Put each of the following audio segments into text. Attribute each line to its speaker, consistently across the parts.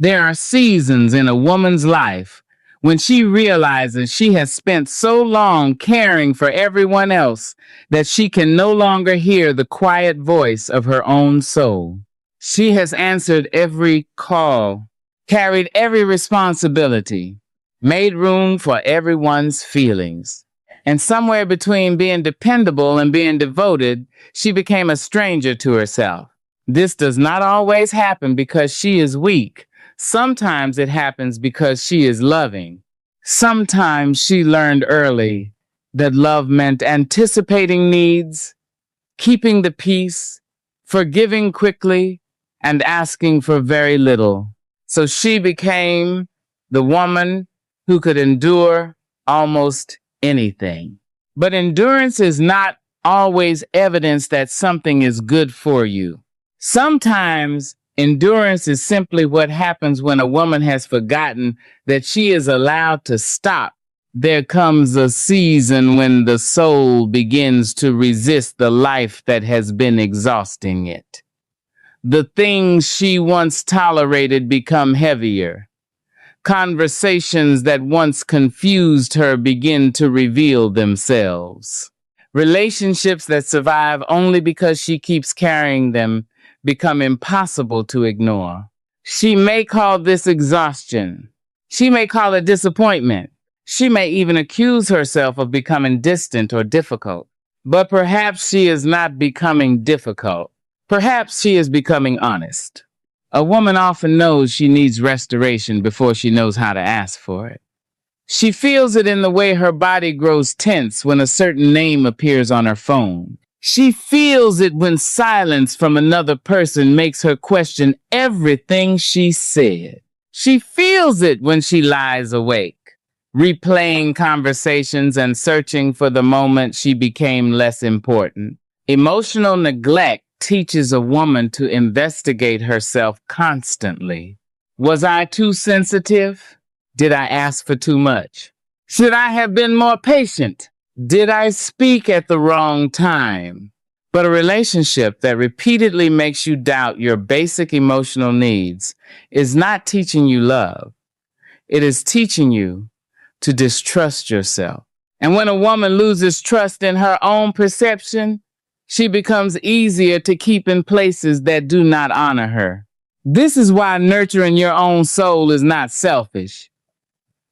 Speaker 1: There are seasons in a woman's life when she realizes she has spent so long caring for everyone else that she can no longer hear the quiet voice of her own soul. She has answered every call, carried every responsibility, made room for everyone's feelings. And somewhere between being dependable and being devoted, she became a stranger to herself. This does not always happen because she is weak. Sometimes it happens because she is loving. Sometimes she learned early that love meant anticipating needs, keeping the peace, forgiving quickly, and asking for very little. So she became the woman who could endure almost anything. But endurance is not always evidence that something is good for you. Sometimes endurance is simply what happens when a woman has forgotten that she is allowed to stop. There comes a season when the soul begins to resist the life that has been exhausting it. The things she once tolerated become heavier. Conversations that once confused her begin to reveal themselves. Relationships that survive only because she keeps carrying them become impossible to ignore. She may call this exhaustion. She may call it disappointment. She may even accuse herself of becoming distant or difficult. But perhaps she is not becoming difficult. Perhaps she is becoming honest. A woman often knows she needs restoration before she knows how to ask for it. She feels it in the way her body grows tense when a certain name appears on her phone. She feels it when silence from another person makes her question everything she said. She feels it when she lies awake, replaying conversations and searching for the moment she became less important. Emotional neglect teaches a woman to investigate herself constantly. Was I too sensitive? Did I ask for too much? Should I have been more patient? Did I speak at the wrong time? But a relationship that repeatedly makes you doubt your basic emotional needs is not teaching you love. It is teaching you to distrust yourself. And when a woman loses trust in her own perception, she becomes easier to keep in places that do not honor her. This is why nurturing your own soul is not selfish.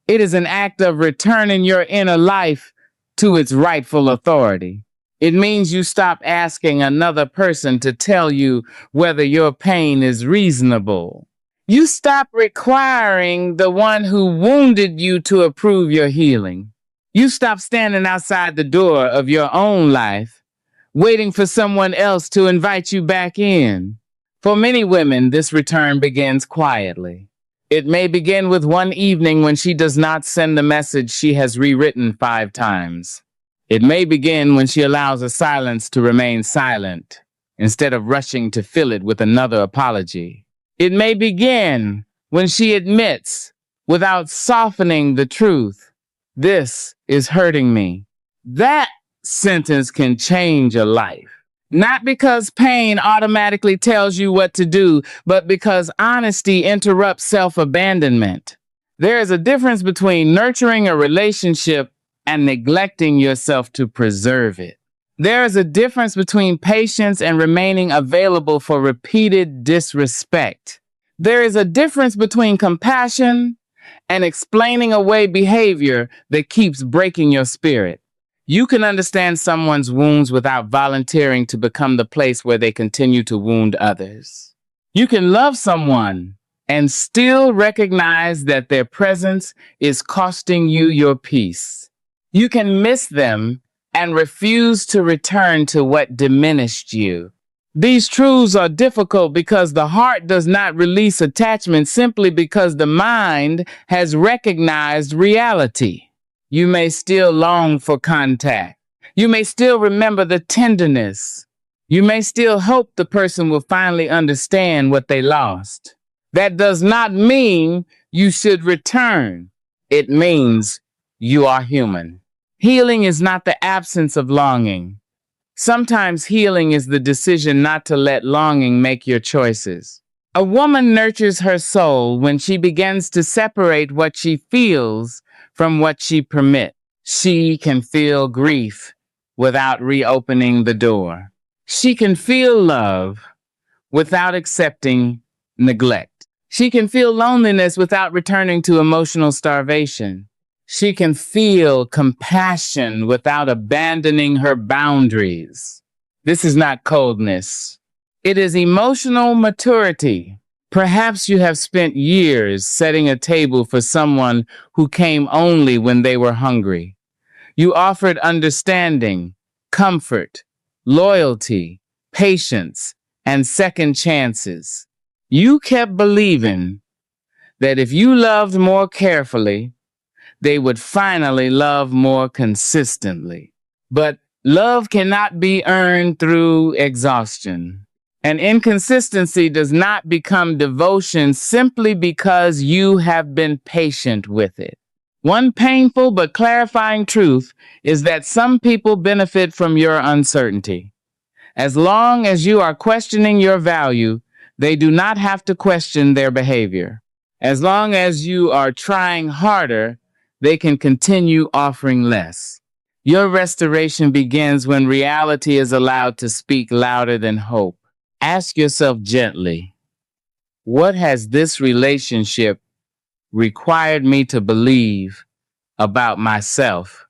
Speaker 1: It is an act of returning your inner life to its rightful authority. It means you stop asking another person to tell you whether your pain is reasonable. You stop requiring the one who wounded you to approve your healing. You stop standing outside the door of your own life, waiting for someone else to invite you back in. For many women, this return begins quietly. It may begin with one evening when she does not send the message she has rewritten 5 times. It may begin when she allows a silence to remain silent instead of rushing to fill it with another apology. It may begin when she admits, without softening the truth, "This is hurting me." That sentence can change a life. Not because pain automatically tells you what to do, but because honesty interrupts self-abandonment. There is a difference between nurturing a relationship and neglecting yourself to preserve it. There is a difference between patience and remaining available for repeated disrespect. There is a difference between compassion and explaining away behavior that keeps breaking your spirit. You can understand someone's wounds without volunteering to become the place where they continue to wound others. You can love someone and still recognize that their presence is costing you your peace. You can miss them and refuse to return to what diminished you. These truths are difficult because the heart does not release attachment simply because the mind has recognized reality. You may still long for contact. You may still remember the tenderness. You may still hope the person will finally understand what they lost. That does not mean you should return. It means you are human. Healing is not the absence of longing. Sometimes healing is the decision not to let longing make your choices. A woman nurtures her soul when she begins to separate what she feels from what she permits. She can feel grief without reopening the door. She can feel love without accepting neglect. She can feel loneliness without returning to emotional starvation. She can feel compassion without abandoning her boundaries. This is not coldness. It is emotional maturity. Perhaps you have spent years setting a table for someone who came only when they were hungry. You offered understanding, comfort, loyalty, patience, and second chances. You kept believing that if you loved more carefully, they would finally love more consistently. But love cannot be earned through exhaustion. And inconsistency does not become devotion simply because you have been patient with it. One painful but clarifying truth is that some people benefit from your uncertainty. As long as you are questioning your value, they do not have to question their behavior. As long as you are trying harder, they can continue offering less. Your restoration begins when reality is allowed to speak louder than hope. Ask yourself gently, what has this relationship required me to believe about myself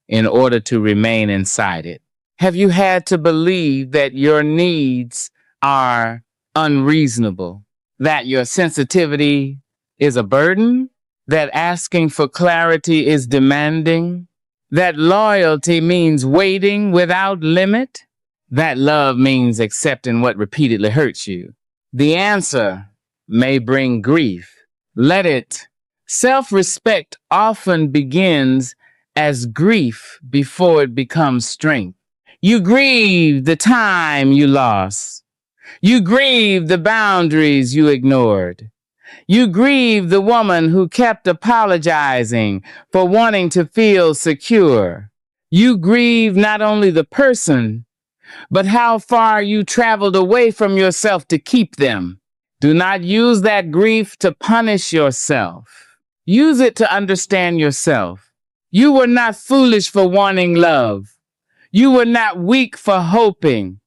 Speaker 1: in order to remain inside it? Have you had to believe that your needs are unreasonable, that your sensitivity is a burden, that asking for clarity is demanding, that loyalty means waiting without limit, that love means accepting what repeatedly hurts you? The answer may bring grief. Let it. Self-respect often begins as grief before it becomes strength. You grieve the time you lost. You grieve the boundaries you ignored. You grieve the woman who kept apologizing for wanting to feel secure. You grieve not only the person, but how far you traveled away from yourself to keep them. Do not use that grief to punish yourself. Use it to understand yourself. You were not foolish for wanting love. You were not weak for hoping.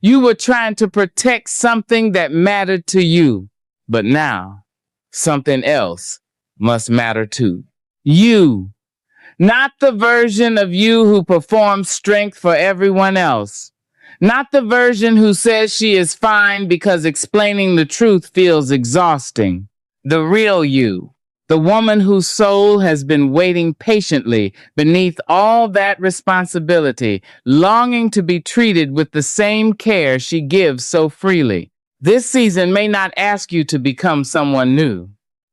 Speaker 1: You were trying to protect something that mattered to you. But now, something else must matter too. You, not the version of you who performs strength for everyone else. Not the version who says she is fine because explaining the truth feels exhausting. The real you. The woman whose soul has been waiting patiently beneath all that responsibility, longing to be treated with the same care she gives so freely. This season may not ask you to become someone new.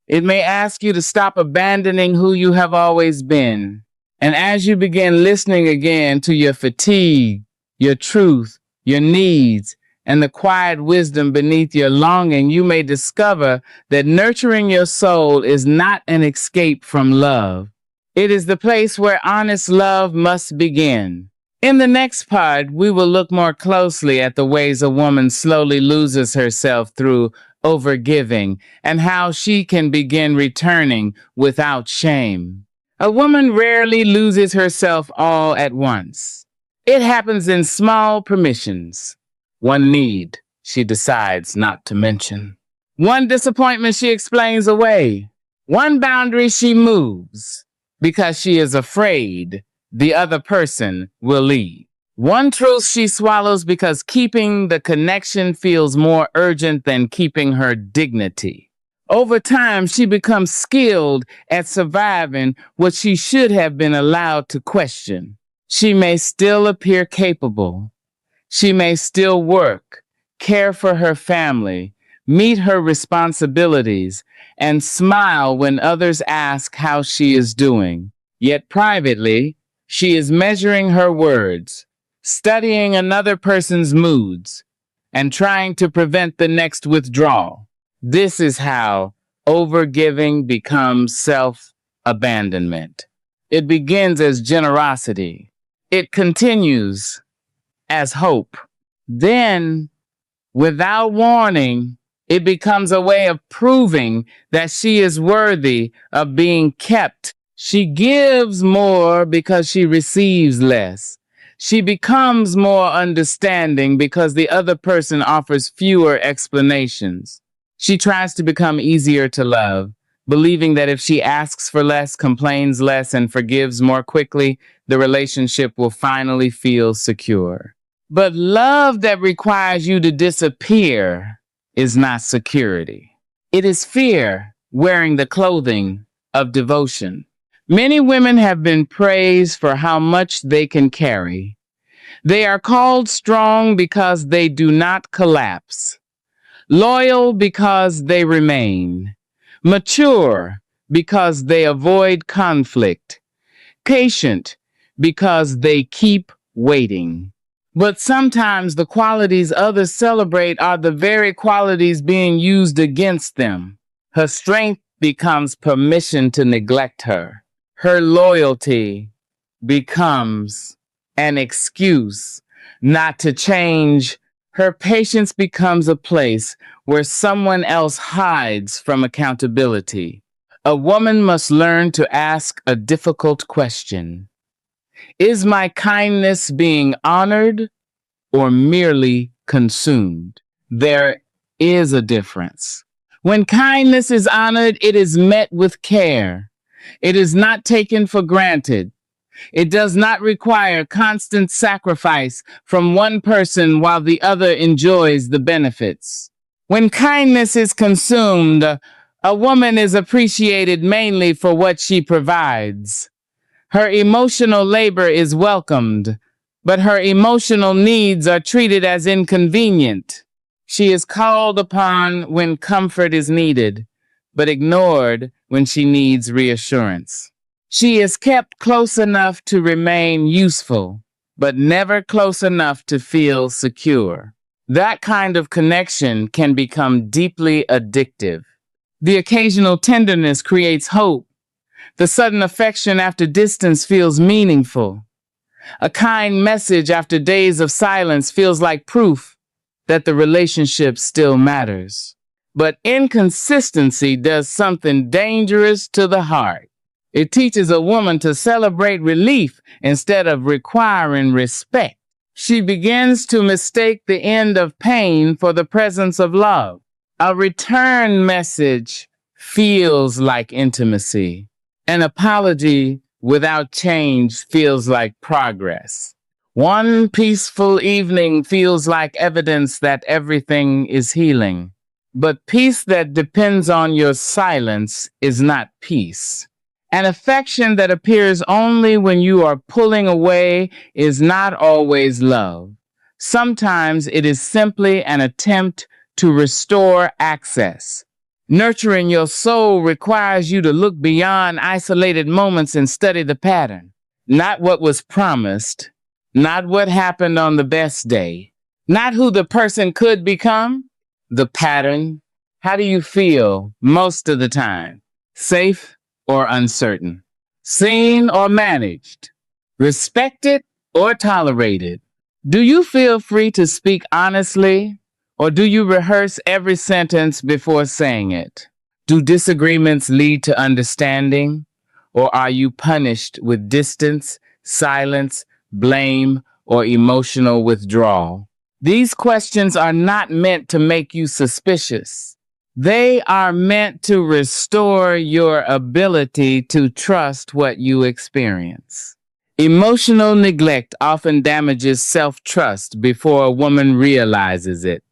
Speaker 1: It may ask you to stop abandoning who you have always been. And as you begin listening again to your fatigue, your truth, your needs, and the quiet wisdom beneath your longing, you may discover that nurturing your soul is not an escape from love. It is the place where honest love must begin. In the next part, we will look more closely at the ways a woman slowly loses herself through overgiving and how she can begin returning without shame. A woman rarely loses herself all at once. It happens in small permissions. One need she decides not to mention. One disappointment she explains away. One boundary she moves because she is afraid the other person will leave. One truth she swallows because keeping the connection feels more urgent than keeping her dignity. Over time, she becomes skilled at surviving what she should have been allowed to question. She may still appear capable. She may still work, care for her family, meet her responsibilities, and smile when others ask how she is doing. Yet privately, she is measuring her words, studying another person's moods, and trying to prevent the next withdrawal. This is how overgiving becomes self-abandonment. It begins as generosity. It continues as hope. Then, without warning, It becomes a way of proving that she is worthy of being kept. She gives more because she receives less. She becomes more understanding because the other person offers fewer explanations. She tries to become easier to love, believing that if she asks for less, complains less, and forgives more quickly, the relationship will finally feel secure. But love that requires you to disappear is not security. It is fear wearing the clothing of devotion. Many women have been praised for how much they can carry. They are called strong because they do not collapse, loyal because they remain, mature because they avoid conflict, patient because they keep waiting. But sometimes the qualities others celebrate are the very qualities being used against them. Her strength becomes permission to neglect her. Her loyalty becomes an excuse not to change. Her patience becomes a place where someone else hides from accountability. A woman must learn to ask a difficult question. Is my kindness being honored or merely consumed? There is a difference. When kindness is honored, it is met with care. It is not taken for granted. It does not require constant sacrifice from one person while the other enjoys the benefits. When kindness is consumed, a woman is appreciated mainly for what she provides. Her emotional labor is welcomed, but her emotional needs are treated as inconvenient. She is called upon when comfort is needed, but ignored when she needs reassurance. She is kept close enough to remain useful, but never close enough to feel secure. That kind of connection can become deeply addictive. The occasional tenderness creates hope. The sudden affection after distance feels meaningful. A kind message after days of silence feels like proof that the relationship still matters. But inconsistency does something dangerous to the heart. It teaches a woman to celebrate relief instead of requiring respect. She begins to mistake the end of pain for the presence of love. A return message feels like intimacy. An apology without change feels like progress. One peaceful evening feels like evidence that everything is healing. But peace that depends on your silence is not peace. An affection that appears only when you are pulling away is not always love. Sometimes it is simply an attempt to restore access. Nurturing your soul requires you to look beyond isolated moments and study the pattern. Not what was promised, not what happened on the best day, not who the person could become, the pattern. How do you feel most of the time? Safe or uncertain? Seen or managed? Respected or tolerated? Do you feel free to speak honestly? Or do you rehearse every sentence before saying it? Do disagreements lead to understanding? Or are you punished with distance, silence, blame, or emotional withdrawal? These questions are not meant to make you suspicious. They are meant to restore your ability to trust what you experience. Emotional neglect often damages self-trust before a woman realizes it.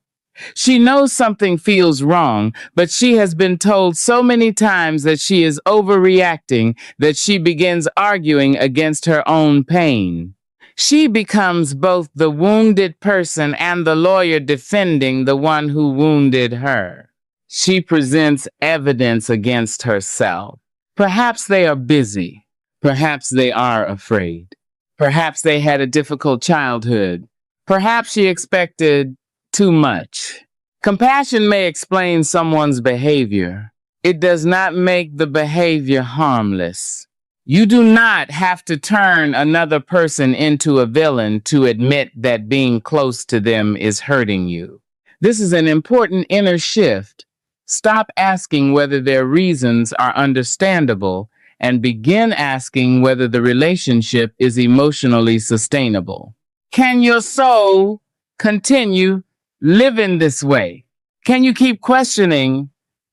Speaker 1: She knows something feels wrong, but she has been told so many times that she is overreacting that she begins arguing against her own pain. She becomes both the wounded person and the lawyer defending the one who wounded her. She presents evidence against herself. Perhaps they are busy. Perhaps they are afraid. Perhaps they had a difficult childhood. Perhaps she expected too much. Compassion may explain someone's behavior. It does not make the behavior harmless. You do not have to turn another person into a villain to admit that being close to them is hurting you. This is an important inner shift. Stop asking whether their reasons are understandable and begin asking whether the relationship is emotionally sustainable. Can your soul continue living this way? Can you keep questioning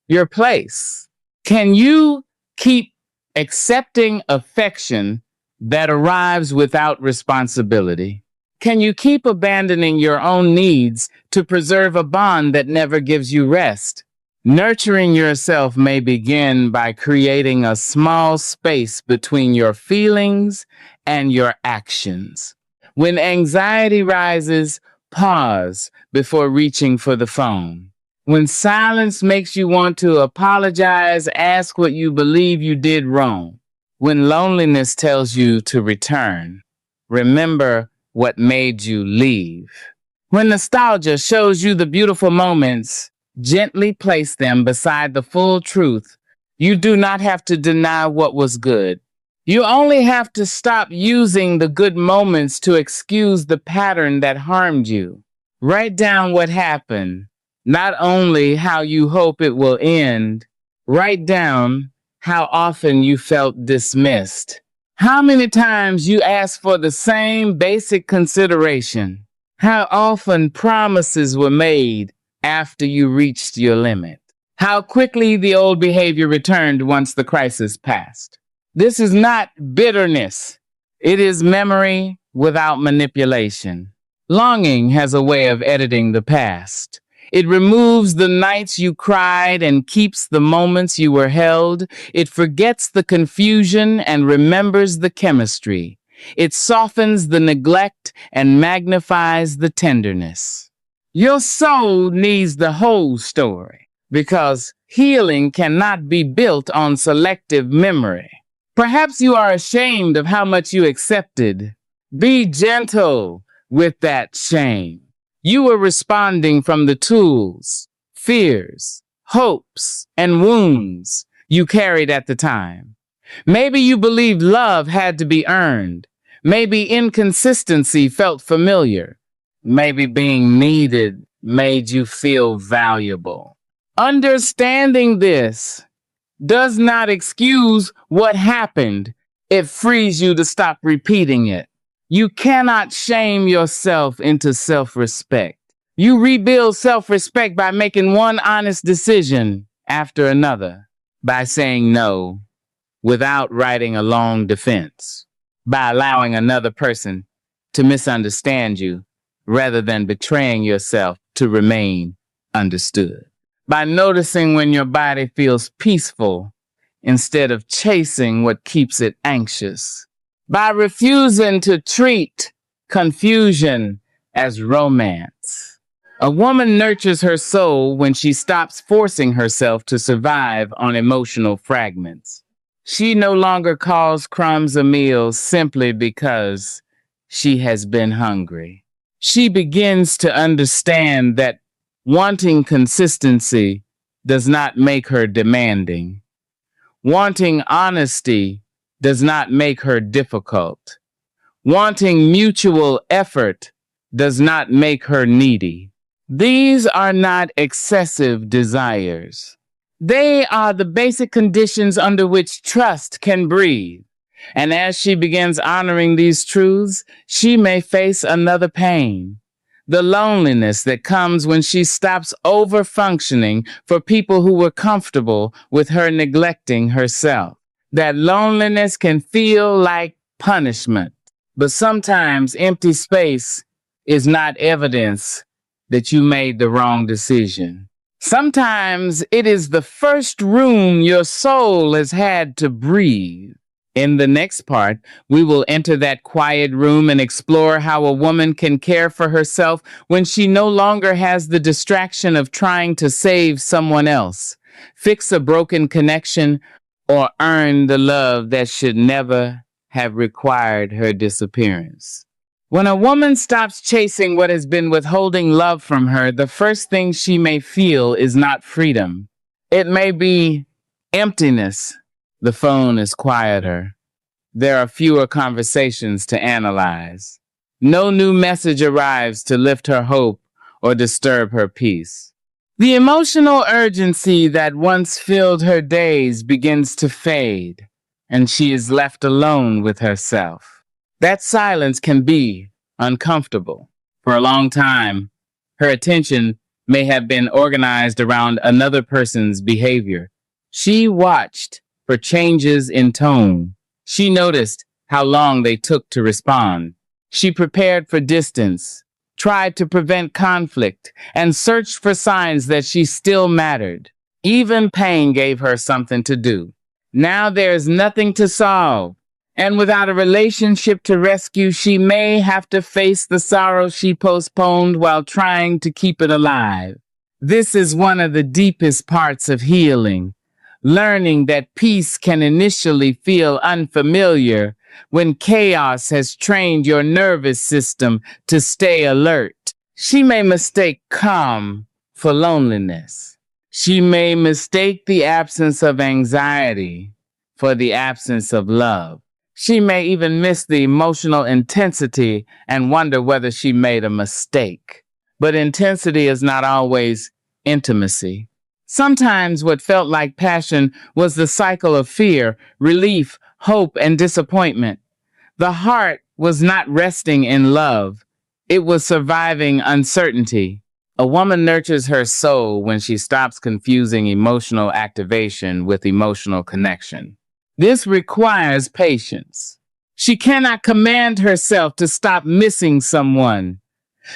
Speaker 1: your place? Can you keep accepting affection that arrives without responsibility? Can you keep abandoning your own needs to preserve a bond that never gives you rest? Nurturing yourself may begin by creating a small space between your feelings and your actions. When anxiety rises, pause before reaching for the phone. When silence makes you want to apologize, ask what you believe you did wrong. When loneliness tells you to return, remember what made you leave. When nostalgia shows you the beautiful moments, gently place them beside the full truth. You do not have to deny what was good. You only have to stop using the good moments to excuse the pattern that harmed you. Write down what happened, not only how you hope it will end. Write down how often you felt dismissed. How many times you asked for the same basic consideration. How often promises were made after you reached your limit. How quickly the old behavior returned once the crisis passed. This is not bitterness. It is memory without manipulation. Longing has a way of editing the past. It removes the nights you cried and keeps the moments you were held. It forgets the confusion and remembers the chemistry. It softens the neglect and magnifies the tenderness. Your soul needs the whole story because healing cannot be built on selective memory. Perhaps you are ashamed of how much you accepted. Be gentle with that shame. You were responding from the tools, fears, hopes, and wounds you carried at the time. Maybe you believed love had to be earned. Maybe inconsistency felt familiar. Maybe being needed made you feel valuable. Understanding this does not excuse what happened. It frees you to stop repeating it. You cannot shame yourself into self-respect. You rebuild self-respect by making one honest decision after another, by saying no without writing a long defense, by allowing another person to misunderstand you rather than betraying yourself to remain understood, by noticing when your body feels peaceful instead of chasing what keeps it anxious, by refusing to treat confusion as romance. A woman nurtures her soul when she stops forcing herself to survive on emotional fragments. She no longer calls crumbs a meal simply because she has been hungry. She begins to understand that wanting consistency does not make her demanding. Wanting honesty does not make her difficult. Wanting mutual effort does not make her needy. These are not excessive desires. They are the basic conditions under which trust can breathe. And as she begins honoring these truths, she may face another pain. The loneliness that comes when she stops over-functioning for people who were comfortable with her neglecting herself. That loneliness can feel like punishment, but sometimes empty space is not evidence that you made the wrong decision. Sometimes it is the first room your soul has had to breathe. In the next part, we will enter that quiet room and explore how a woman can care for herself when she no longer has the distraction of trying to save someone else, fix a broken connection, or earn the love that should never have required her disappearance. When a woman stops chasing what has been withholding love from her, the first thing she may feel is not freedom. It may be emptiness. The phone is quieter. There are fewer conversations to analyze. No new message arrives to lift her hope or disturb her peace. The emotional urgency that once filled her days begins to fade, and she is left alone with herself. That silence can be uncomfortable. For a long time, her attention may have been organized around another person's behavior. She watched for changes in tone. She noticed how long they took to respond. She prepared for distance, tried to prevent conflict, and searched for signs that she still mattered. Even pain gave her something to do. Now there's nothing to solve, and without a relationship to rescue, she may have to face the sorrow she postponed while trying to keep it alive. This is one of the deepest parts of healing, learning that peace can initially feel unfamiliar when chaos has trained your nervous system to stay alert. She may mistake calm for loneliness. She may mistake the absence of anxiety for the absence of love. She may even miss the emotional intensity and wonder whether she made a mistake. But intensity is not always intimacy. Sometimes what felt like passion was the cycle of fear, relief, hope, and disappointment. The heart was not resting in love. It was surviving uncertainty. A woman nurtures her soul when she stops confusing emotional activation with emotional connection. This requires patience. She cannot command herself to stop missing someone.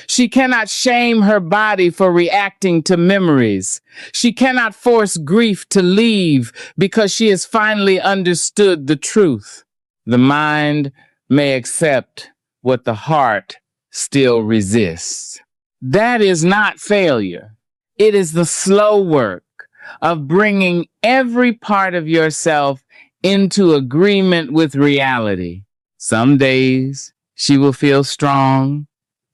Speaker 1: She cannot shame her body for reacting to memories. She cannot force grief to leave because she has finally understood the truth. The mind may accept what the heart still resists. That is not failure. It is the slow work of bringing every part of yourself into agreement with reality. Some days she will feel strong.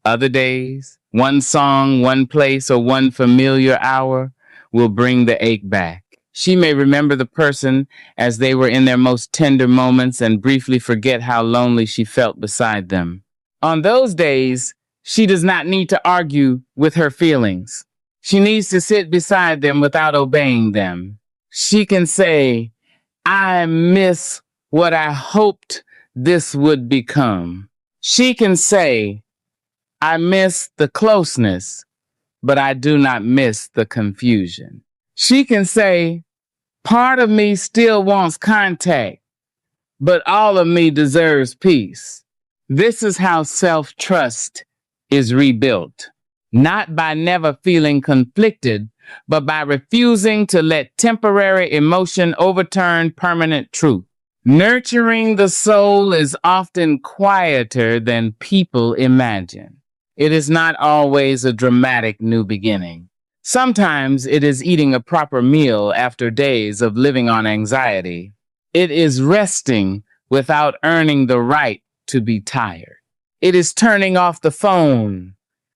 Speaker 1: Other days, one song, one place, or one familiar hour will bring the ache back. She may remember the person as they were in their most tender moments and briefly forget how lonely she felt beside them. On those days, she does not need to argue with her feelings. She needs to sit beside them without obeying them. She can say, I miss what I hoped this would become. She can say, I miss the closeness, but I do not miss the confusion. She can say, part of me still wants contact, but all of me deserves peace. This is how self-trust is rebuilt, not by never feeling conflicted, but by refusing to let temporary emotion overturn permanent truth. Nurturing the soul is often quieter than people imagine. It is not always a dramatic new beginning. Sometimes it is eating a proper meal after days of living on anxiety. It is resting without earning the right to be tired. It is turning off the phone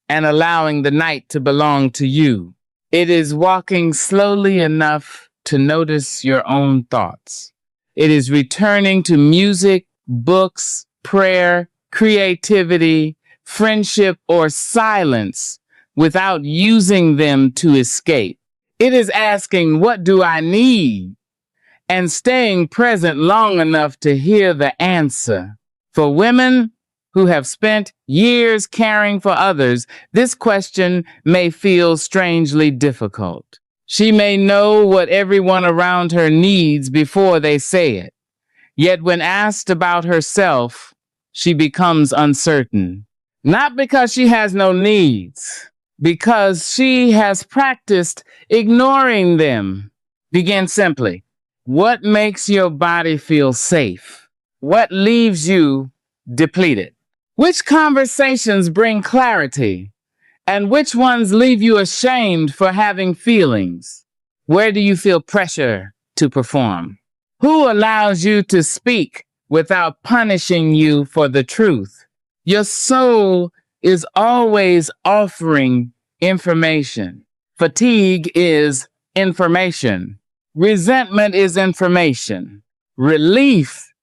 Speaker 1: and allowing the night to belong to you. It is walking slowly enough to notice your own thoughts. It is returning to music, books, prayer, creativity, friendship, or silence without using them to escape. It is asking, what do I need? And staying present long enough to hear the answer. For women who have spent years caring for others, this question may feel strangely difficult. She may know what everyone around her needs before they say it. Yet when asked about herself, she becomes uncertain. Not because she has no needs, because she has practiced ignoring them. Begin simply. What makes your body feel safe? What leaves you depleted? Which conversations bring clarity? And which ones leave you ashamed for having feelings? Where do you feel pressure to perform? Who allows you to speak without punishing you for the truth? Your soul is always offering information. Fatigue is information. Resentment is information. Relief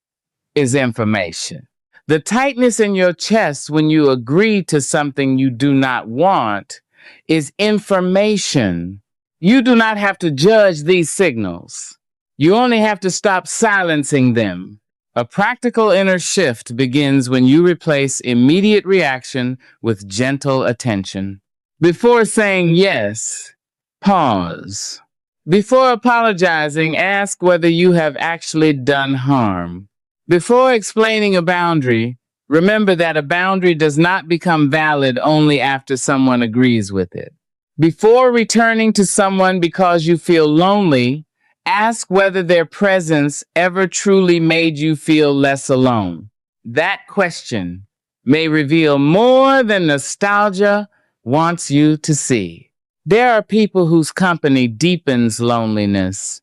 Speaker 1: is information. The tightness in your chest when you agree to something you do not want is information. You do not have to judge these signals. You only have to stop silencing them. A practical inner shift begins when you replace immediate reaction with gentle attention. Before saying yes, pause. Before apologizing, ask whether you have actually done harm. Before explaining a boundary, remember that a boundary does not become valid only after someone agrees with it. Before returning to someone because you feel lonely, ask whether their presence ever truly made you feel less alone. That question may reveal more than nostalgia wants you to see. There are people whose company deepens loneliness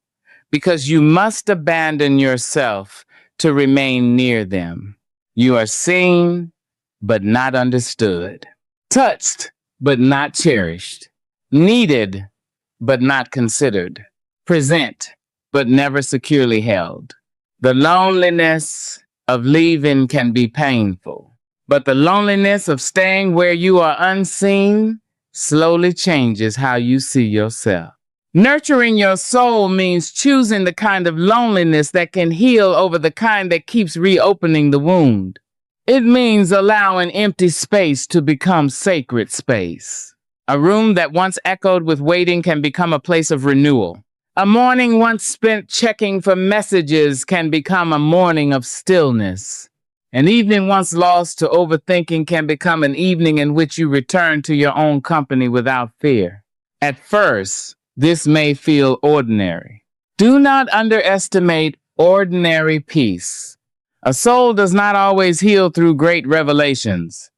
Speaker 1: because you must abandon yourself to remain near them. You are seen, but not understood. Touched, but not cherished. Needed, but not considered. Present, but never securely held. The loneliness of leaving can be painful, but the loneliness of staying where you are unseen slowly changes how you see yourself. Nurturing your soul means choosing the kind of loneliness that can heal over the kind that keeps reopening the wound. It means allowing empty space to become sacred space. A room that once echoed with waiting can become a place of renewal. A morning once spent checking for messages can become a morning of stillness. An evening once lost to overthinking can become an evening in which you return to your own company without fear. At first, this may feel ordinary. Do not underestimate ordinary peace. A soul does not always heal through great revelations.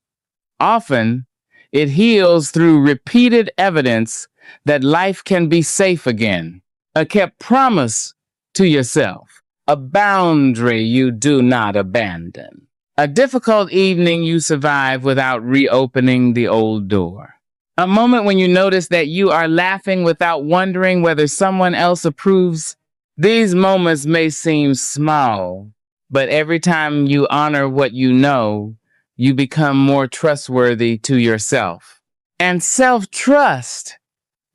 Speaker 1: Often, it heals through repeated evidence that life can be safe again. A kept promise to yourself. A boundary you do not abandon. A difficult evening you survive without reopening the old door. A moment when you notice that you are laughing without wondering whether someone else approves. These moments may seem small, but every time you honor what you know, you become more trustworthy to yourself. And self-trust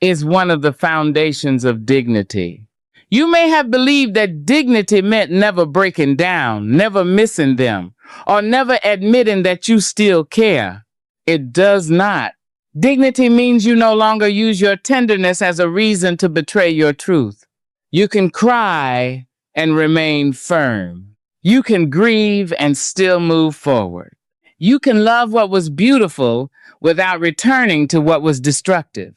Speaker 1: is one of the foundations of dignity. You may have believed that dignity meant never breaking down, never missing them, or never admitting that you still care. It does not. Dignity means you no longer use your tenderness as a reason to betray your truth. You can cry and remain firm. You can grieve and still move forward. You can love what was beautiful without returning to what was destructive.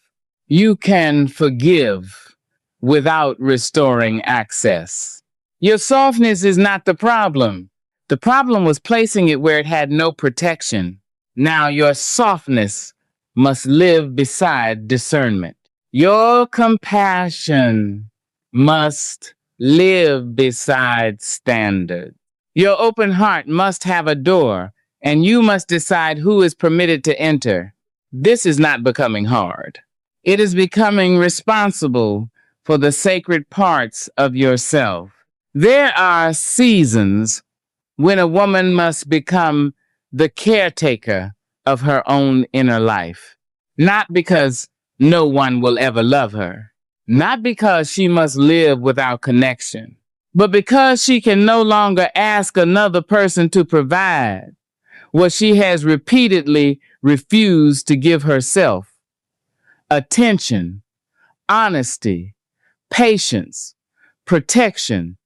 Speaker 1: You can forgive without restoring access. Your softness is not the problem. The problem was placing it where it had no protection. Now your softness must live beside discernment. Your compassion must live beside standard. Your open heart must have a door, and you must decide who is permitted to enter. This is not becoming hard. It is becoming responsible for the sacred parts of yourself. There are seasons when a woman must become the caretaker of her own inner life. Not because no one will ever love her. Not because she must live without connection. But because she can no longer ask another person to provide what she has repeatedly refused to give herself. Attention, honesty, patience, protection,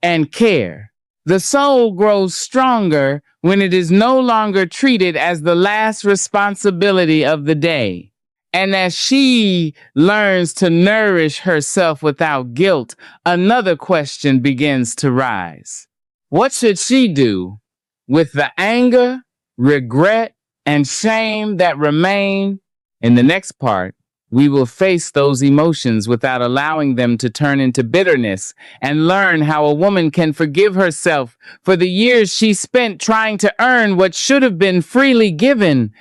Speaker 1: and care. The soul grows stronger when it is no longer treated as the last responsibility of the day. And as she learns to nourish herself without guilt, another question begins to rise. What should she do with the anger, regret, and shame that remain? In the next part, we will face those emotions without allowing them to turn into bitterness and learn how a woman can forgive herself for the years she spent trying to earn what should have been freely given.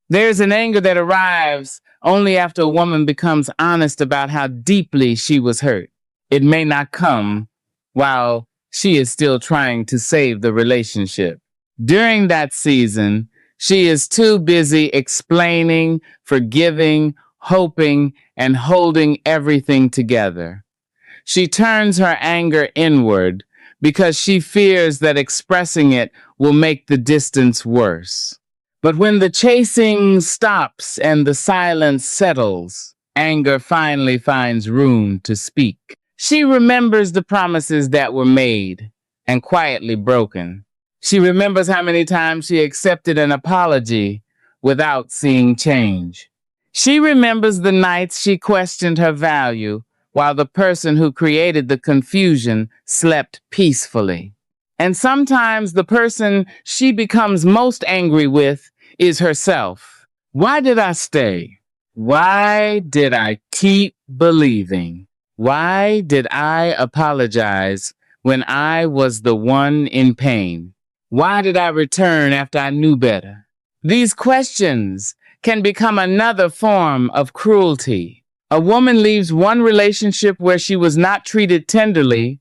Speaker 1: There's an anger that arrives only after a woman becomes honest about how deeply she was hurt. It may not come while she is still trying to save the relationship. During that season, she is too busy explaining, forgiving, hoping, and holding everything together. She turns her anger inward because she fears that expressing it will make the distance worse. But when the chasing stops and the silence settles, anger finally finds room to speak. She remembers the promises that were made and quietly broken. She remembers how many times she accepted an apology without seeing change. She remembers the nights she questioned her value while the person who created the confusion slept peacefully. And sometimes the person she becomes most angry with is herself. Why did I stay? Why did I keep believing? Why did I apologize when I was the one in pain? Why did I return after I knew better? These questions can become another form of cruelty. A woman leaves one relationship where she was not treated tenderly,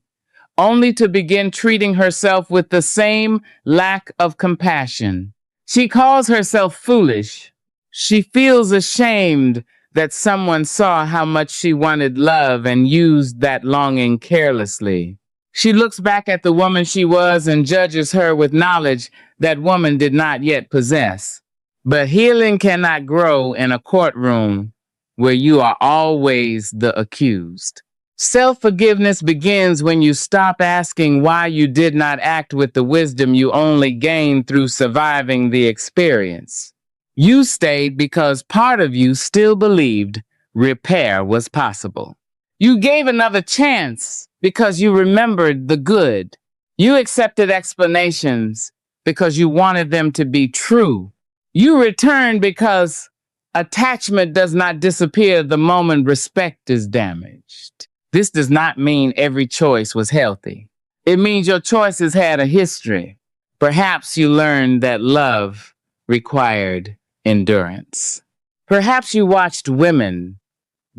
Speaker 1: only to begin treating herself with the same lack of compassion. She calls herself foolish. She feels ashamed that someone saw how much she wanted love and used that longing carelessly. She looks back at the woman she was and judges her with knowledge that woman did not yet possess. But healing cannot grow in a courtroom where you are always the accused. Self-forgiveness begins when you stop asking why you did not act with the wisdom you only gained through surviving the experience. You stayed because part of you still believed repair was possible. You gave another chance because you remembered the good. You accepted explanations because you wanted them to be true. You returned because attachment does not disappear the moment respect is damaged. This does not mean every choice was healthy. It means your choices had a history. Perhaps you learned that love required endurance. Perhaps you watched women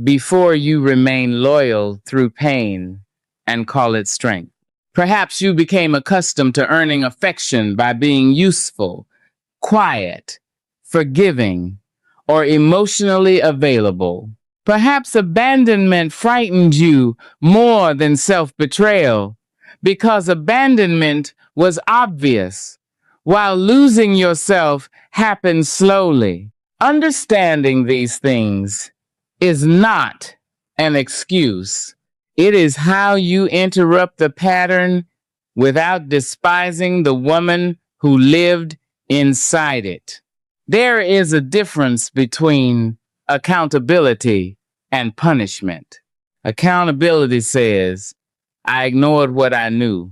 Speaker 1: before you remain loyal through pain and call it strength. Perhaps you became accustomed to earning affection by being useful, quiet, forgiving, or emotionally available. Perhaps abandonment frightened you more than self-betrayal because abandonment was obvious, while losing yourself happened slowly. Understanding these things is not an excuse. It is how you interrupt the pattern without despising the woman who lived inside it. There is a difference between accountability and punishment. Accountability says, I ignored what I knew,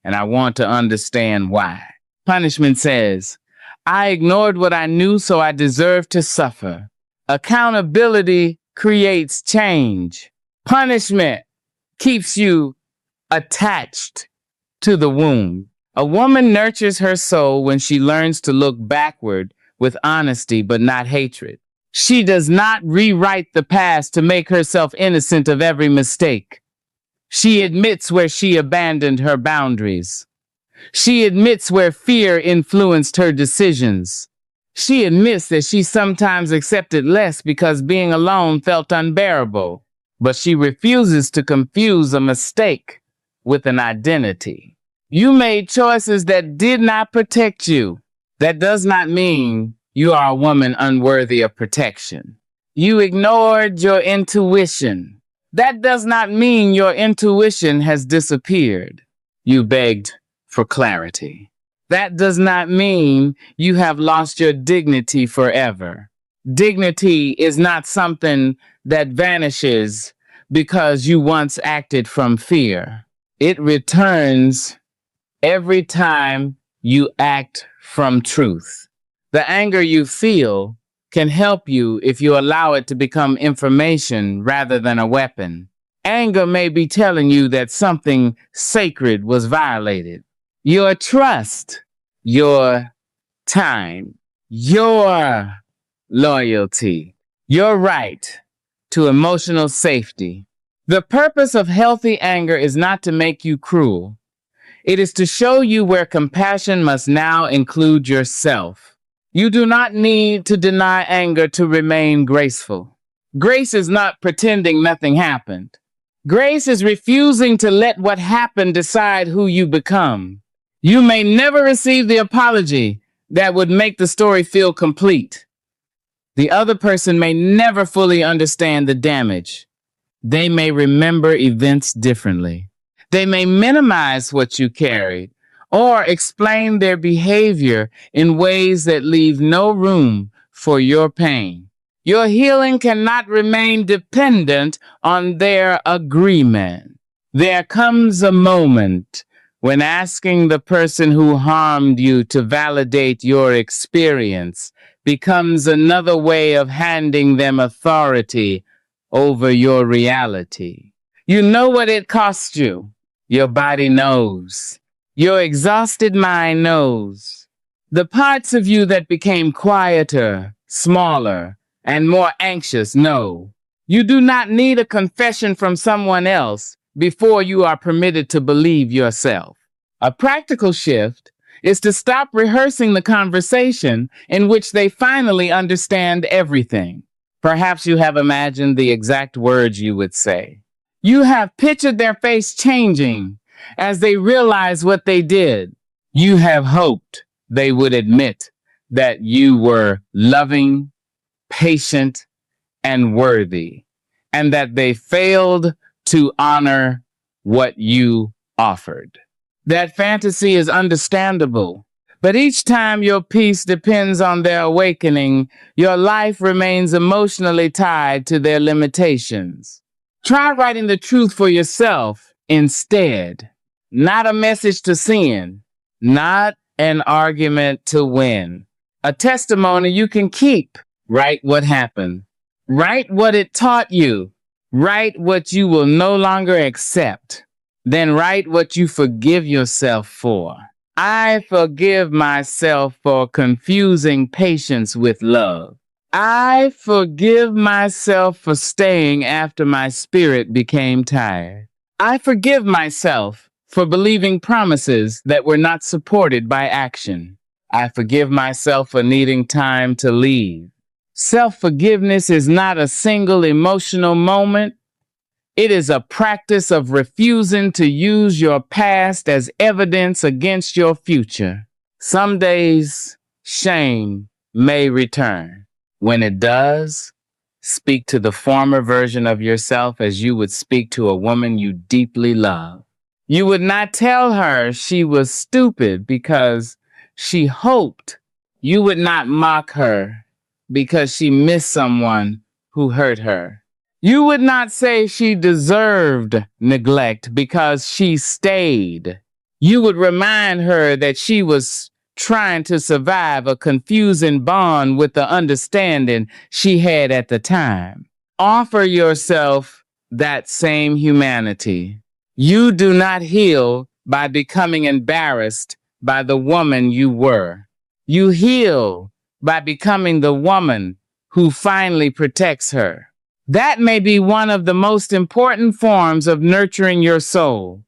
Speaker 1: and I want to understand why. Punishment says, I ignored what I knew, so I deserve to suffer. Accountability creates change. Punishment keeps you attached to the wound. A woman nurtures her soul when she learns to look backward with honesty but not hatred. She does not rewrite the past to make herself innocent of every mistake. She admits where she abandoned her boundaries. She admits where fear influenced her decisions. She admits that she sometimes accepted less because being alone felt unbearable, but she refuses to confuse a mistake with an identity. You made choices that did not protect you. That does not mean you are a woman unworthy of protection. You ignored your intuition. That does not mean your intuition has disappeared. You begged for clarity. That does not mean you have lost your dignity forever. Dignity is not something that vanishes because you once acted from fear. It returns every time you act from truth. The anger you feel can help you if you allow it to become information rather than a weapon. Anger may be telling you that something sacred was violated. Your trust, your time, your loyalty, your right to emotional safety. The purpose of healthy anger is not to make you cruel. It is to show you where compassion must now include yourself. You do not need to deny anger to remain graceful. Grace is not pretending nothing happened. Grace is refusing to let what happened decide who you become. You may never receive the apology that would make the story feel complete. The other person may never fully understand the damage. They may remember events differently. They may minimize what you carried or explain their behavior in ways that leave no room for your pain. Your healing cannot remain dependent on their agreement. There comes a moment when asking the person who harmed you to validate your experience becomes another way of handing them authority over your reality. You know what it cost you. Your body knows. Your exhausted mind knows. The parts of you that became quieter, smaller, and more anxious know. You do not need a confession from someone else before you are permitted to believe yourself. A practical shift is to stop rehearsing the conversation in which they finally understand everything. Perhaps you have imagined the exact words you would say. You have pictured their face changing as they realize what they did. You have hoped they would admit that you were loving, patient, and worthy, and that they failed to honor what you offered. That fantasy is understandable, but each time your peace depends on their awakening, your life remains emotionally tied to their limitations. Try writing the truth for yourself instead. Not a message to sin, not an argument to win. A testimony you can keep. Write what happened. Write what it taught you. Write what you will no longer accept. Then write what you forgive yourself for. I forgive myself for confusing patience with love. I forgive myself for staying after my spirit became tired. I forgive myself for believing promises that were not supported by action. I forgive myself for needing time to leave. Self-forgiveness is not a single emotional moment. It is a practice of refusing to use your past as evidence against your future. Some days, shame may return. When it does, speak to the former version of yourself as you would speak to a woman you deeply love. You would not tell her she was stupid because she hoped. You would not mock her because she missed someone who hurt her. You would not say she deserved neglect because she stayed. You would remind her that she was trying to survive a confusing bond with the understanding she had at the time. Offer yourself that same humanity. You do not heal by becoming embarrassed by the woman you were. You heal by becoming the woman who finally protects her. That may be one of the most important forms of nurturing your soul,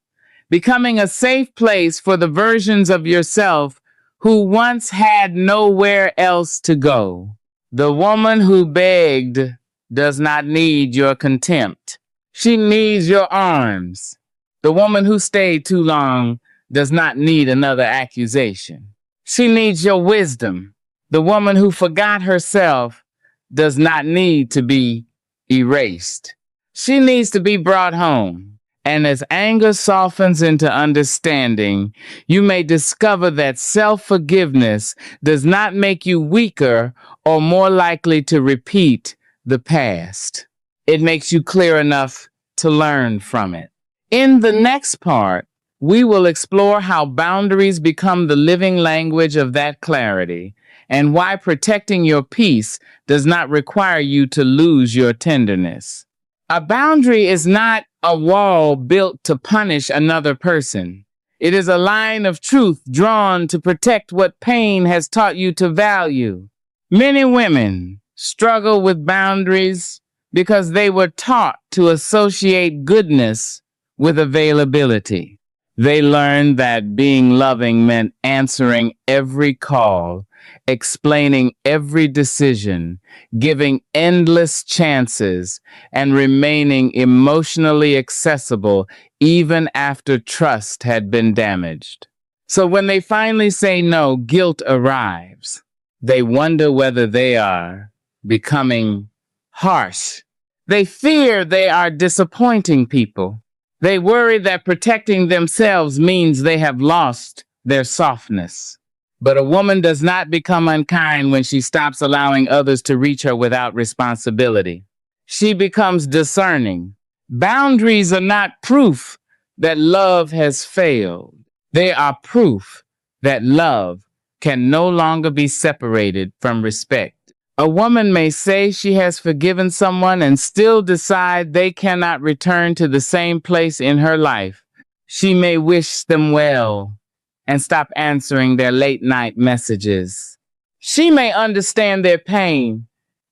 Speaker 1: becoming a safe place for the versions of yourself who once had nowhere else to go. The woman who begged does not need your contempt. She needs your arms. The woman who stayed too long does not need another accusation. She needs your wisdom. The woman who forgot herself does not need to be erased. She needs to be brought home. And as anger softens into understanding, you may discover that self-forgiveness does not make you weaker or more likely to repeat the past. It makes you clear enough to learn from it. In the next part, we will explore how boundaries become the living language of that clarity, and why protecting your peace does not require you to lose your tenderness. A boundary is not a wall built to punish another person. It is a line of truth drawn to protect what pain has taught you to value. Many women struggle with boundaries because they were taught to associate goodness with availability. They learned that being loving meant answering every call, explaining every decision, giving endless chances, and remaining emotionally accessible even after trust had been damaged. So when they finally say no, guilt arrives. They wonder whether they are becoming harsh. They fear they are disappointing people. They worry that protecting themselves means they have lost their softness. But a woman does not become unkind when she stops allowing others to reach her without responsibility. She becomes discerning. Boundaries are not proof that love has failed. They are proof that love can no longer be separated from respect. A woman may say she has forgiven someone and still decide they cannot return to the same place in her life. She may wish them well and stop answering their late night messages. She may understand their pain